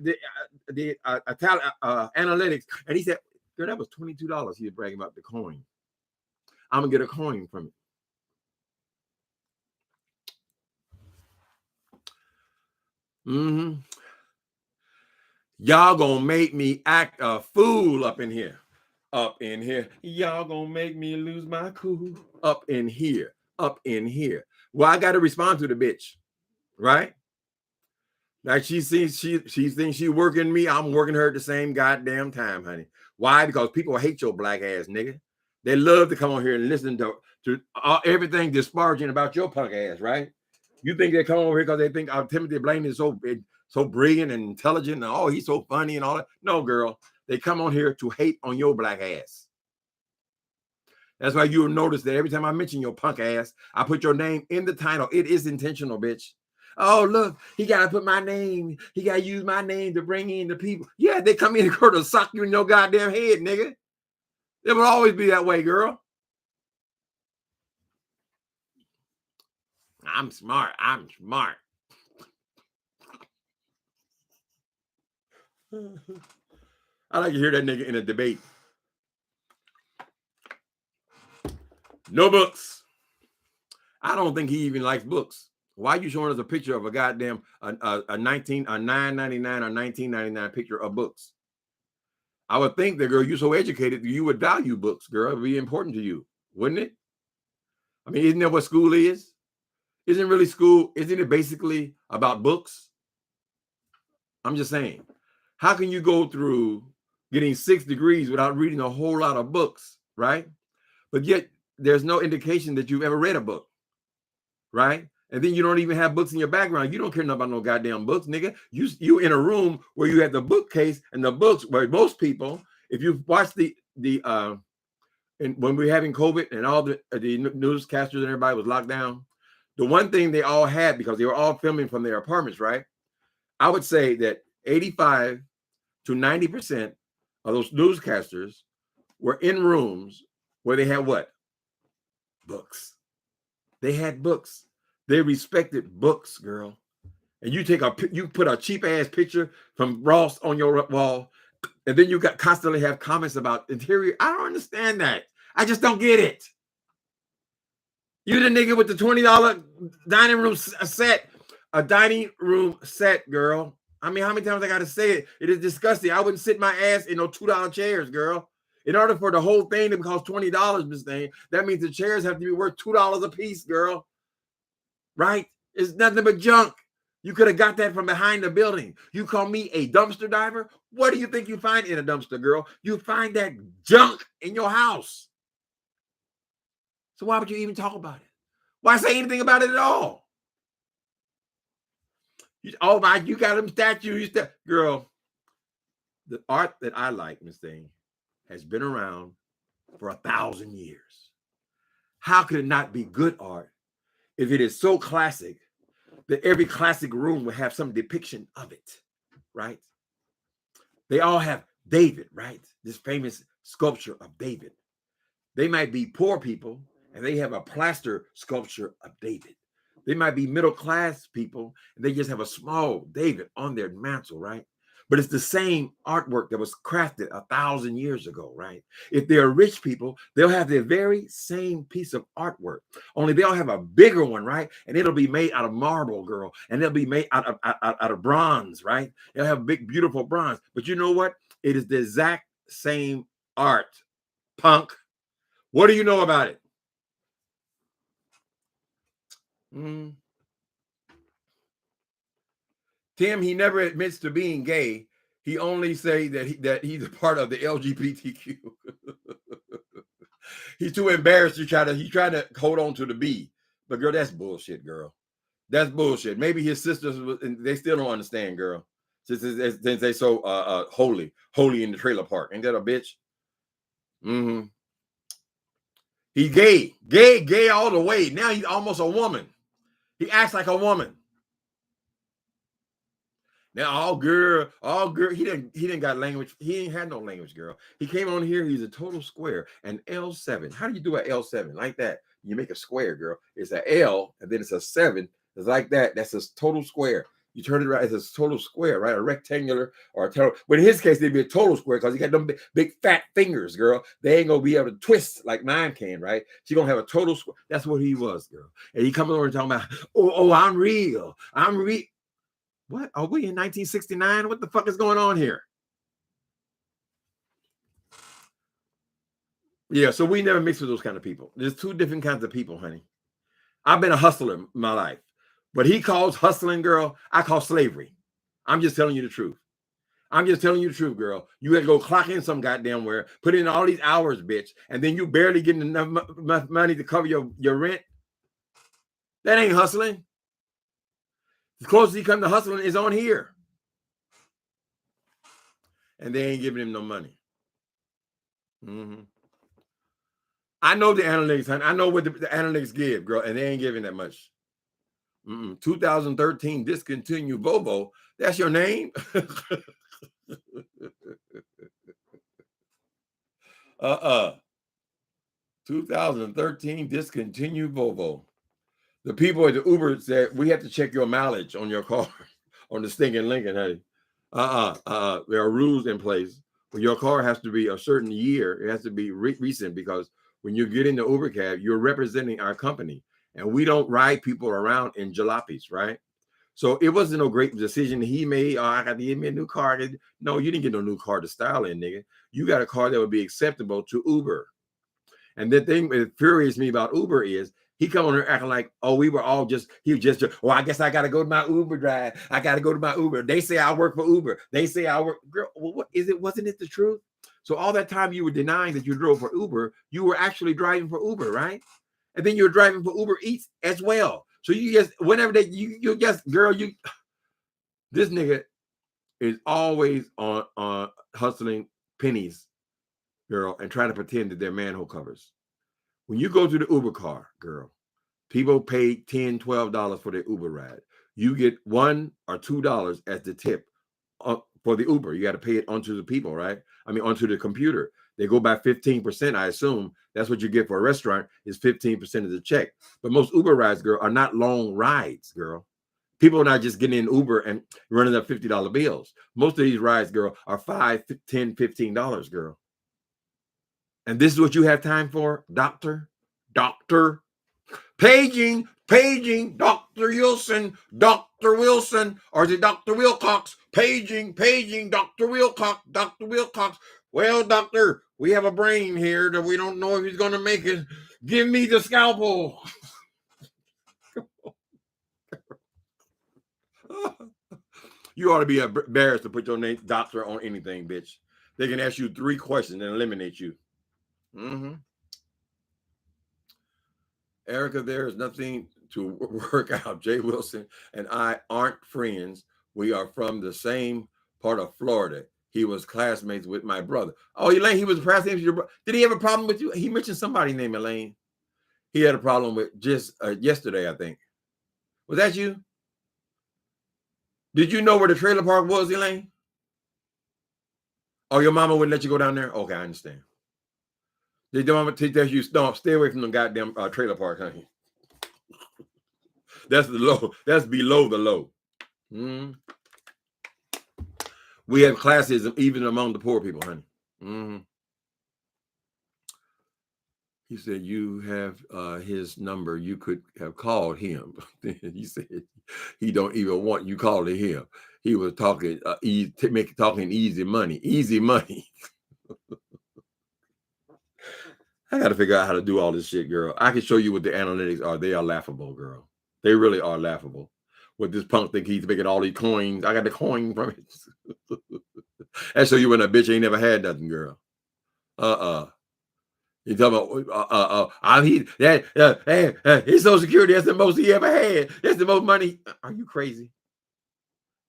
analytics, and he said, girl, that was $22. He was bragging about the coin. I'm gonna get a coin from it. Y'all gonna make me act a fool up in here. Up in here. Y'all gonna make me lose my cool. Up in here. Up in here. Well, I gotta respond to the bitch, right? Like she thinks she working me. I'm working her at the same goddamn time, honey. Why? Because people hate your black ass, nigga. They love to come on here and listen to everything disparaging about your punk ass, right? You think they come over here because they think Timothy Blaine is so brilliant and intelligent and he's so funny and all that. No, girl. They come on here to hate on your black ass. That's why you'll notice that every time I mention your punk ass, I put your name in the title. It is intentional, bitch. Oh, look, he got to put my name. He got to use my name to bring in the people. Yeah, they come in and go to sock you in your goddamn head, nigga. It will always be that way, girl. I'm smart. I'm smart. I like to hear that nigga in a debate. No books. I don't think he even likes books. Why are you showing us a picture of a goddamn a $9.99 or $19.99 picture of books? I would think that, girl, you're so educated, you would value books, girl. It would be important to you, wouldn't it? I mean, isn't that what school is? Isn't really school? Isn't it basically about books? I'm just saying. How can you go through getting 6 degrees without reading a whole lot of books, right? But yet there's no indication that you've ever read a book, right? And then you don't even have books in your background. You don't care about no goddamn books, nigga. You in a room where you have the bookcase and the books, where most people, if you've watched and when we're having COVID and all the newscasters and everybody was locked down, the one thing they all had, because they were all filming from their apartments, right? I would say that 85 to 90% of those newscasters were in rooms where they had what? Books. They had books. They respected books, girl. And you put a cheap ass picture from Ross on your wall, and then you constantly have comments about interior. I don't understand that. I just don't get it. You the nigga with the $20 dining room set, a dining room set, girl. I mean, how many times I got to say it? It is disgusting. I wouldn't sit my ass in no $2 chairs, girl. In order for the whole thing to cost $20, Miss Thing, that means the chairs have to be worth $2 a piece, girl. Right? It's nothing but junk. You could have got that from behind the building. You call me a dumpster diver? What do you think you find in a dumpster, girl? You find that junk in your house. So why would you even talk about it? Why say anything about it at all? You got them statues. Girl, the art that I like, Miss Thing, has been around for 1,000 years. How could it not be good art if it is so classic that every classic room will have some depiction of it, right? They all have David, right? This famous sculpture of David. They might be poor people and they have a plaster sculpture of David. They might be middle-class people and they just have a small David on their mantle, right? But it's the same artwork that was crafted 1,000 years ago, right? If they're rich people, they'll have the very same piece of artwork, only they'll have a bigger one, right? And it'll be made out of marble, girl, and it'll be made out of bronze, right? They'll have big, beautiful bronze. But you know what? It is the exact same art, punk. What do you know about it? Tim, he never admits to being gay. He only say that he's a part of the LGBTQ. He's too embarrassed to try to hold on to the B. But girl, that's bullshit, girl. That's bullshit. Maybe his sisters, they still don't understand, girl. Since they so holy in the trailer park. Ain't that a bitch? Mm-hmm. He gay all the way. Now he's almost a woman. He acts like a woman. Now all girl. He didn't got language. He ain't had no language, girl. He came on here. He's a total square. An L7. How do you do an L7 like that? You make a square, girl. It's an L and then it's a 7. It's like that. That's a total square. You turn it around, it's a total square, right? A rectangular or a total. But in his case, they'd be a total square because he got them big fat fingers, girl. They ain't gonna be able to twist like mine can, right? She's gonna have a total square. That's what he was, girl. And he comes over and talking about, oh, I'm real. What? Are we in 1969? What the fuck is going on here? Yeah, so we never mix with those kind of people. There's two different kinds of people, honey. I've been a hustler in my life. What he calls hustling, girl, I call slavery. I'm just telling you the truth. I'm just telling you the truth, girl. You got to go clock in some goddamn where, put in all these hours, bitch, and then you barely getting enough money to cover your rent. That ain't hustling. The closest he come to hustling is on here. And they ain't giving him no money. Mm-hmm. I know the analytics, honey. I know what the analytics give, girl, and they ain't giving that much. 2013 discontinued Volvo. That's your name? 2013 discontinued Volvo. The people at the Uber said, we have to check your mileage on your car, on the stinking Lincoln, honey. There are rules in place. But your car has to be a certain year. It has to be recent because when you get in the Uber cab, you're representing our company. And we don't ride people around in jalopies, right? So it wasn't no great decision he made. Oh, I got to give me a new car. No, you didn't get no new car to style in, nigga. You got a car that would be acceptable to Uber. And the thing that infuriates me about Uber is he come on there acting like, oh, we were all just, well, I guess I got to go to my Uber drive. I got to go to my Uber. They say I work for Uber. They say I work. Girl, well, what is it? Wasn't it the truth? So all that time you were denying that you drove for Uber, you were actually driving for Uber, right? And then you're driving for Uber Eats as well. So you just, whenever you just, girl, this nigga is always on hustling pennies, girl, and trying to pretend that they're manhole covers. When you go to the Uber car, girl, people pay $10, $12 for their Uber ride. You get $1 or $2 as the tip for the Uber. You got to pay it onto the people, right? I mean, onto the computer. They go by 15%, I assume. That's what you get for a restaurant is 15% of the check. But most Uber rides, girl, are not long rides, girl. People are not just getting in Uber and running up $50 bills. Most of these rides, girl, are $5, $10, $15, girl. And this is what you have time for, doctor? Paging, Dr. Wilson, or is it Dr. Wilcox? Paging, Dr. Wilcox. Well, doctor, we have a brain here that we don't know if he's going to make it. Give me the scalpel. You ought to be embarrassed to put your name, doctor, on anything, bitch. They can ask you 3 questions and eliminate you. Mm-hmm. Erica, there is nothing to work out. Jay Wilson and I aren't friends. We are from the same part of Florida. He was classmates with my brother. Oh, Elaine, he was classmates with your brother. Did he have a problem with you? He mentioned somebody named Elaine. He had a problem with just yesterday, I think. Was that you? Did you know where the trailer park was, Elaine? Oh, your mama wouldn't let you go down there? Okay, I understand. Did your mama tell you, no, stay away from the goddamn trailer park, honey? That's the low. That's below the low. We have classism even among the poor people, honey. He said, you have his number. You could have called him. He said, he don't even want you calling him. He was talking, talking easy money. Easy money. I got to figure out how to do all this shit, girl. I can show you what the analytics are. They are laughable, girl. They really are laughable. What this punk think he's making all these coins. I got the coin from it. That show you when a bitch ain't never had nothing, girl. You talking about his Social Security, that's the most he ever had. That's the most money. Are you crazy?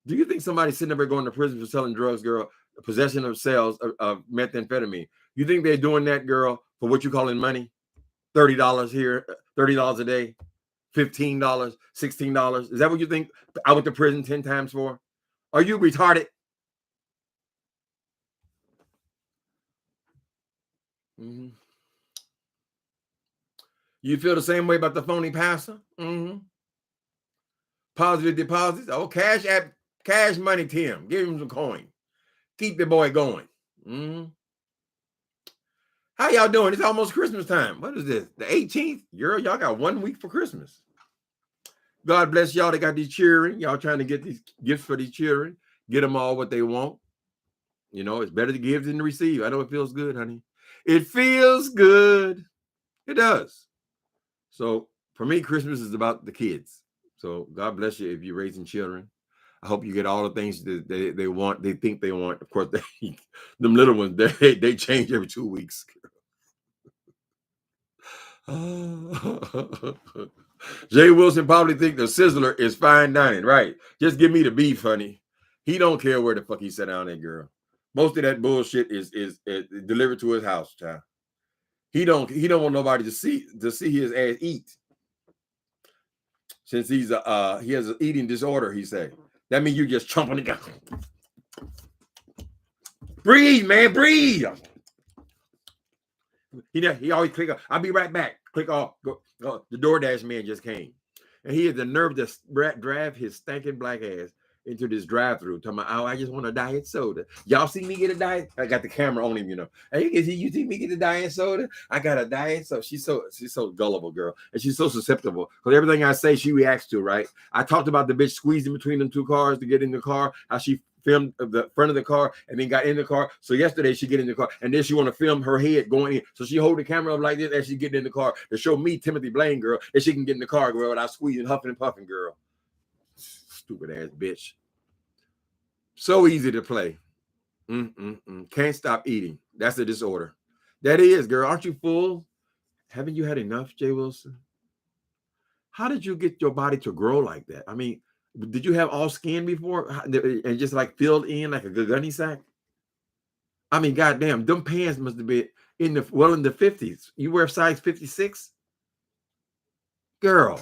Do you think somebody sitting there going to prison for selling drugs, girl, possession of sales of methamphetamine? You think they're doing that, girl, for what you calling money? $30 here, $30 a day, $15, $16. Is that what you think I went to prison 10 times for? Are you retarded? Mm-hmm. You feel the same way about the phony pastor? Mm-hmm. Positive deposits. Oh, cash money, Tim. Give him some coin. Keep the boy going. Mm-hmm. How y'all doing? It's almost Christmas time. What is this? The 18th? Y'all got 1 week for Christmas. God bless y'all. They got these children. Y'all trying to get these gifts for these children. Get them all what they want. You know, it's better to give than to receive. I know it feels good, honey. It feels good. It does. So for me, Christmas is about the kids. So God bless you if you're raising children. I hope you get all the things that they want, they think they want. Of course, them little ones, they change every 2 weeks. Jay Wilson probably think the Sizzler is fine dining, right? Just give me the beef, honey. He don't care where the fuck he sat down that girl. Most of that bullshit is delivered to his house, child. He don't want nobody to see his ass eat. Since he has an eating disorder, he say. That means you just chomping it down. Breathe, man, breathe. He always click off. I'll be right back. Click off. Go. The DoorDash man just came. And he had the nerve to drive his stinking black ass into this drive-thru. Talking about, oh, I just want a diet soda. Y'all see me get a diet? I got the camera on him, you know. Hey, you see me get a diet soda? I got a diet soda. She's so gullible, girl. And she's so susceptible. Because everything I say, she reacts to, right? I talked about the bitch squeezing between them two cars to get in the car. How she filmed the front of the car and then got in the car. So yesterday she get in the car and then she want to film her head going in. So she hold the camera up like this as she get in the car to show me, Timothy Blaine, girl, that she can get in the car, girl, without squeezing, huffing and puffing, girl. Stupid ass bitch. So easy to play. Can't stop eating. That's a disorder. That is, girl. Aren't you full? Haven't you had enough, Jay Wilson? How did you get your body to grow like that? I mean, did you have all skin before and just like filled in like a gunny sack? I mean, goddamn, them pants must have been in the 50s. You wear size 56? Girl.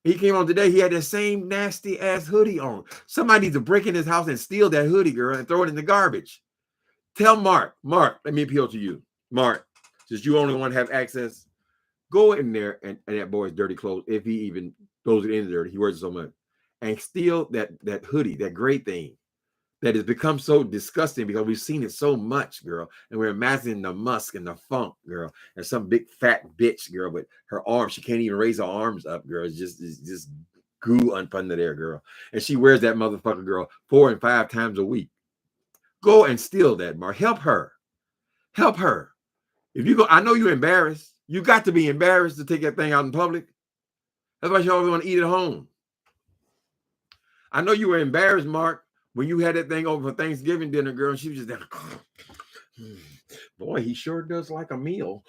He came on today. He had the same nasty ass hoodie on. Somebody needs to break in his house and steal that hoodie, girl, and throw it in the garbage. Tell Mark, let me appeal to you. Mark, since you only want to have access, go in there and that boy's dirty clothes, if he even throws it in there, he wears it so much, and steal that hoodie, that gray thing that has become so disgusting because we've seen it so much, girl, and we're imagining the musk and the funk, girl, and some big fat bitch, girl, but her arms, she can't even raise her arms up, girl. It's just goo under there, girl, and she wears that motherfucker, girl, 4 and 5 times a week. Go and steal that, Mark. Help her. If you go, I know you're embarrassed. You got to be embarrassed to take that thing out in public. That's why you always want to eat at home. I know you were embarrassed, Mark, when you had that thing over for Thanksgiving dinner, girl, and she was just there. Boy, he sure does like a meal.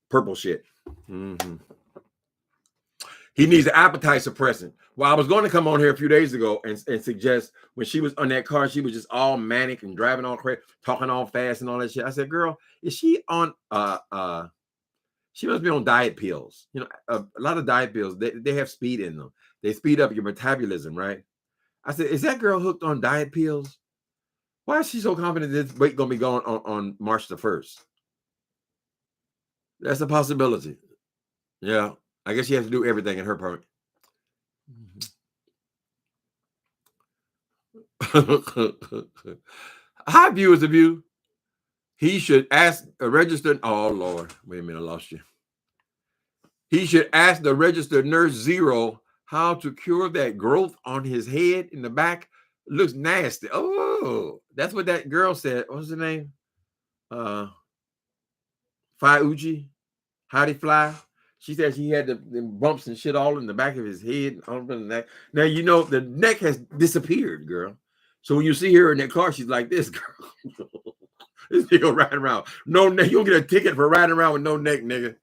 Purple shit. He needs an appetite suppressant. Well, I was going to come on here a few days ago and suggest when she was on that car, she was just all manic and driving all crazy, talking all fast and all that shit. I said, girl, is she on she must be on diet pills. You know, a lot of diet pills, they have speed in them. They speed up your metabolism, right? I said, is that girl hooked on diet pills? Why is she so confident this weight gonna be gone on March the 1st? That's a possibility. Yeah, I guess she has to do everything in her part. Hi, viewers of you. He should ask a registered. Oh Lord, wait a minute, I lost you. He should ask the registered nurse Zero how to cure that growth on his head in the back Looks nasty. Oh, that's what that girl said. What's her name? Uji, Howdy Fly. She said she had the bumps and shit all in the back of his head, all over the neck. Now you know the neck has disappeared, girl. So when you see her in that car, she's like this, girl. This nigga riding around. No neck. You don't get a ticket for riding around with no neck, nigga.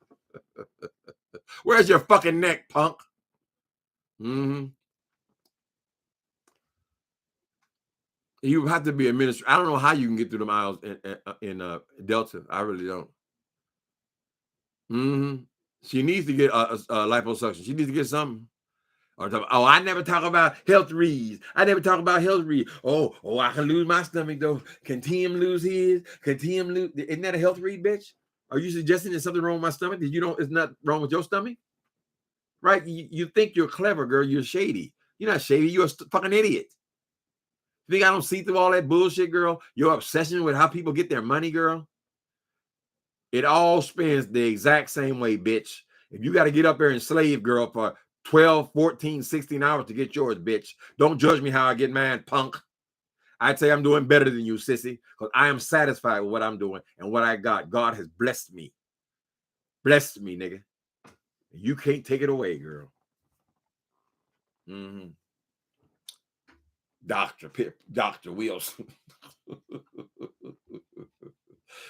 Where's your fucking neck, punk? Mm-hmm. You have to be a minister. I don't know how you can get through the miles in Delta. I really don't. Mm-hmm. She needs to get a liposuction. She needs to get something. Oh, I never talk about health reads. I never talk about health reads. Oh, I can lose my stomach though. Can Tim lose his? Can Tim lose? Isn't that a health read, bitch? Are you suggesting there's something wrong with my stomach? Did you know it's not wrong with your stomach? Right? You think you're clever, girl. You're shady. You're not shady. You're a fucking idiot. You think I don't see through all that bullshit, girl? Your obsession with how people get their money, girl? It all spins the exact same way, bitch. If you got to get up there and slave, girl, for 12, 14, 16 hours to get yours, bitch. Don't judge me how I get mine, punk. I'd say I'm doing better than you, sissy, because I am satisfied with what I'm doing and what I got. God has blessed me. Blessed me, nigga. You can't take it away, girl. Mm-hmm. Dr. Wilson.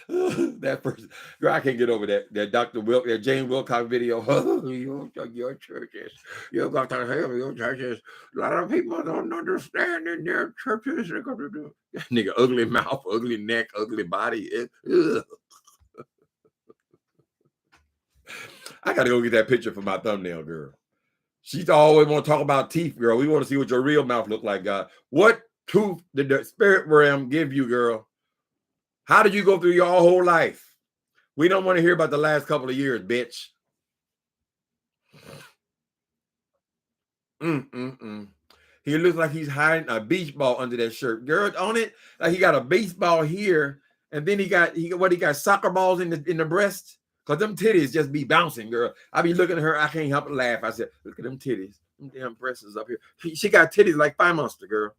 That person, girl, I can't get over that Dr. Wilk, that Jane Wilcox video. Your churches, you got to have your churches. A lot of people don't understand in their churches. They're going to do nigga, ugly mouth, ugly neck, ugly body. I got to go get that picture for my thumbnail, girl. She's always want to talk about teeth, girl. We want to see what your real mouth look like, God. What tooth did the spirit realm give you, girl? How did you go through your whole life? We don't want to hear about the last couple of years, bitch. He looks like he's hiding a beach ball under that shirt. Girl, on it, like he got a baseball here, and then he got soccer balls in the breast. Cause them titties just be bouncing, girl. I be looking at her, I can't help but laugh. I said, look at them titties. Them damn breasts up here. She got titties like Fire Monster, girl.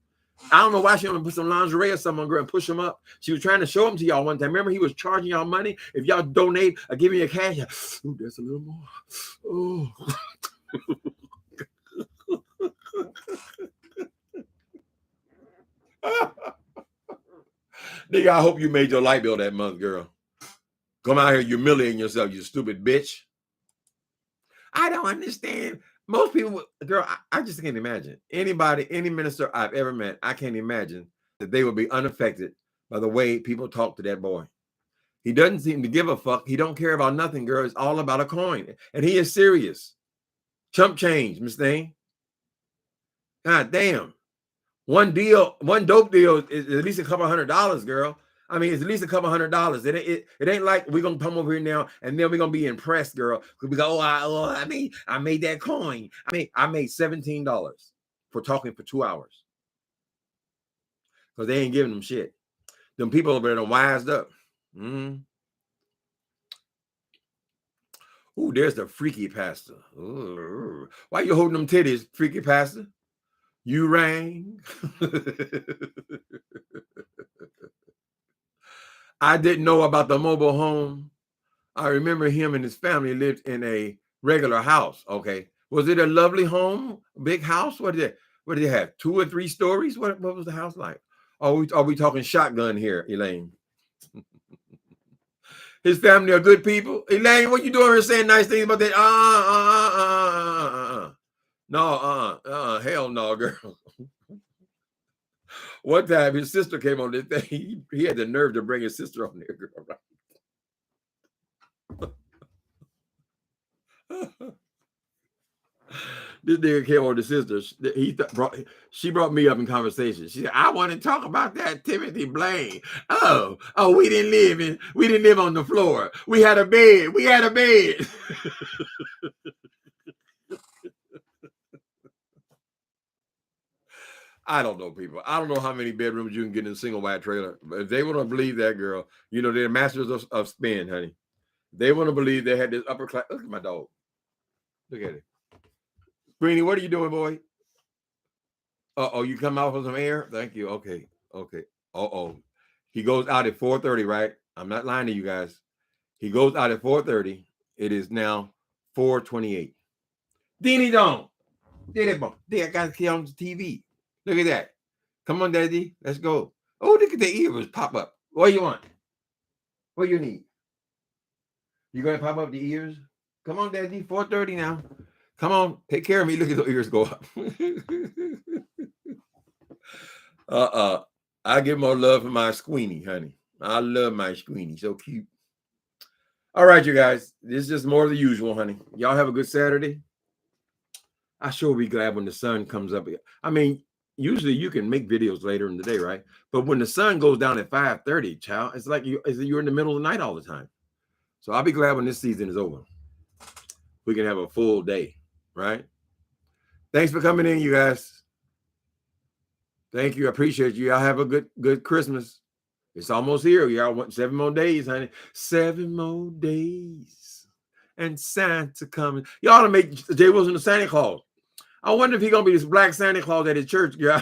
I don't know why she want to put some lingerie or something on, girl, and push them up. She was trying to show them to y'all one time. Remember, he was charging y'all money. If y'all donate or give me a cash, ooh, there's a little more. Oh. Nigga, I hope you made your light bill that month, girl. Come out here humiliating yourself, you stupid bitch. I don't understand. Most people, girl, I just can't imagine. Anybody, any minister I've ever met, I can't imagine that they would be unaffected by the way people talk to that boy. He doesn't seem to give a fuck. He don't care about nothing, girl. It's all about a coin. And he is serious. Chump change, Miss Thing. God damn. One dope deal is at least a couple $100, girl. I mean, it's at least a couple $100. It ain't like we're gonna come over here now and then we're gonna be impressed, girl. Because we go, I made that coin. I made $17 for talking for 2 hours. Because they ain't giving them shit. Them people over there are wised up. Ooh, there's the freaky pastor. Ooh. Why you holding them titties, freaky pastor? You rang. I didn't know about the mobile home. I remember him and his family lived in a regular house. Okay. Was it a lovely home? Big house? What did they have? 2 or 3 stories? What was the house like? Are we talking shotgun here, Elaine? His family are good people. Elaine, what you doing here saying nice things about that? No, hell no, girl. One time his sister came on this thing. He had the nerve to bring his sister on there, girl. This nigga came on the sister. She brought me up in conversation. She said, I want to talk about that Timothy Blaine. Oh, we didn't live on the floor. We had a bed. I don't know, people. I don't know how many bedrooms you can get in a single wide trailer. But if they want to believe that, girl, you know, they're masters of spin, honey. They want to believe they had this upper class. Look at my dog. Look at it. Greenie, what are you doing, boy? Oh, you come out with some air? Thank you. Okay. Oh. He goes out at 4:30, right? I'm not lying to you guys. He goes out at 4:30. It is now 4:28. Deanie Dong. Did it, I got to on the TV. Look at that. Come on, Daddy. Let's go. Oh, look at the ears pop up. What do you want? What do you need? You gonna pop up the ears? Come on, Daddy. 4:30 now. Come on, take care of me. Look at the ears go up. I give more love for my Squeenie, honey. I love my Squeenie. So cute. All right, you guys. This is just more of the usual, honey. Y'all have a good Saturday. I sure will be glad when the sun comes up. I mean, usually you can make videos later in the day, right? But when the sun goes down at 5:30, child, it's like you're in the middle of the night all the time. So I'll be glad when this season is over. We can have a full day, right? Thanks for coming in, you guys. Thank you. I appreciate you. Y'all have a good Christmas. It's almost here. Y'all want 7 more days, honey. 7 more days. And Santa coming. Y'all to make Jay Wilson the Santa Claus. I wonder if he's gonna be this black Santa Claus at his church, girl.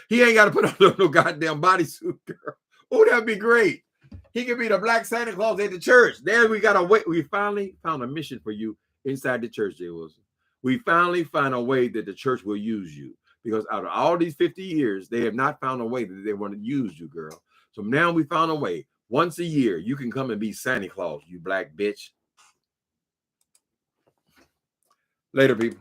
He ain't got to put on no goddamn bodysuit, girl. Oh, that'd be great. He could be the black Santa Claus at the church. There we gotta wait. We finally found a mission for you inside the church, Jay Wilson. We finally found a way that the church will use you. Because out of all these 50 years, they have not found a way that they want to use you, girl. So now we found a way. Once a year, you can come and be Santa Claus, you black bitch. Later, people.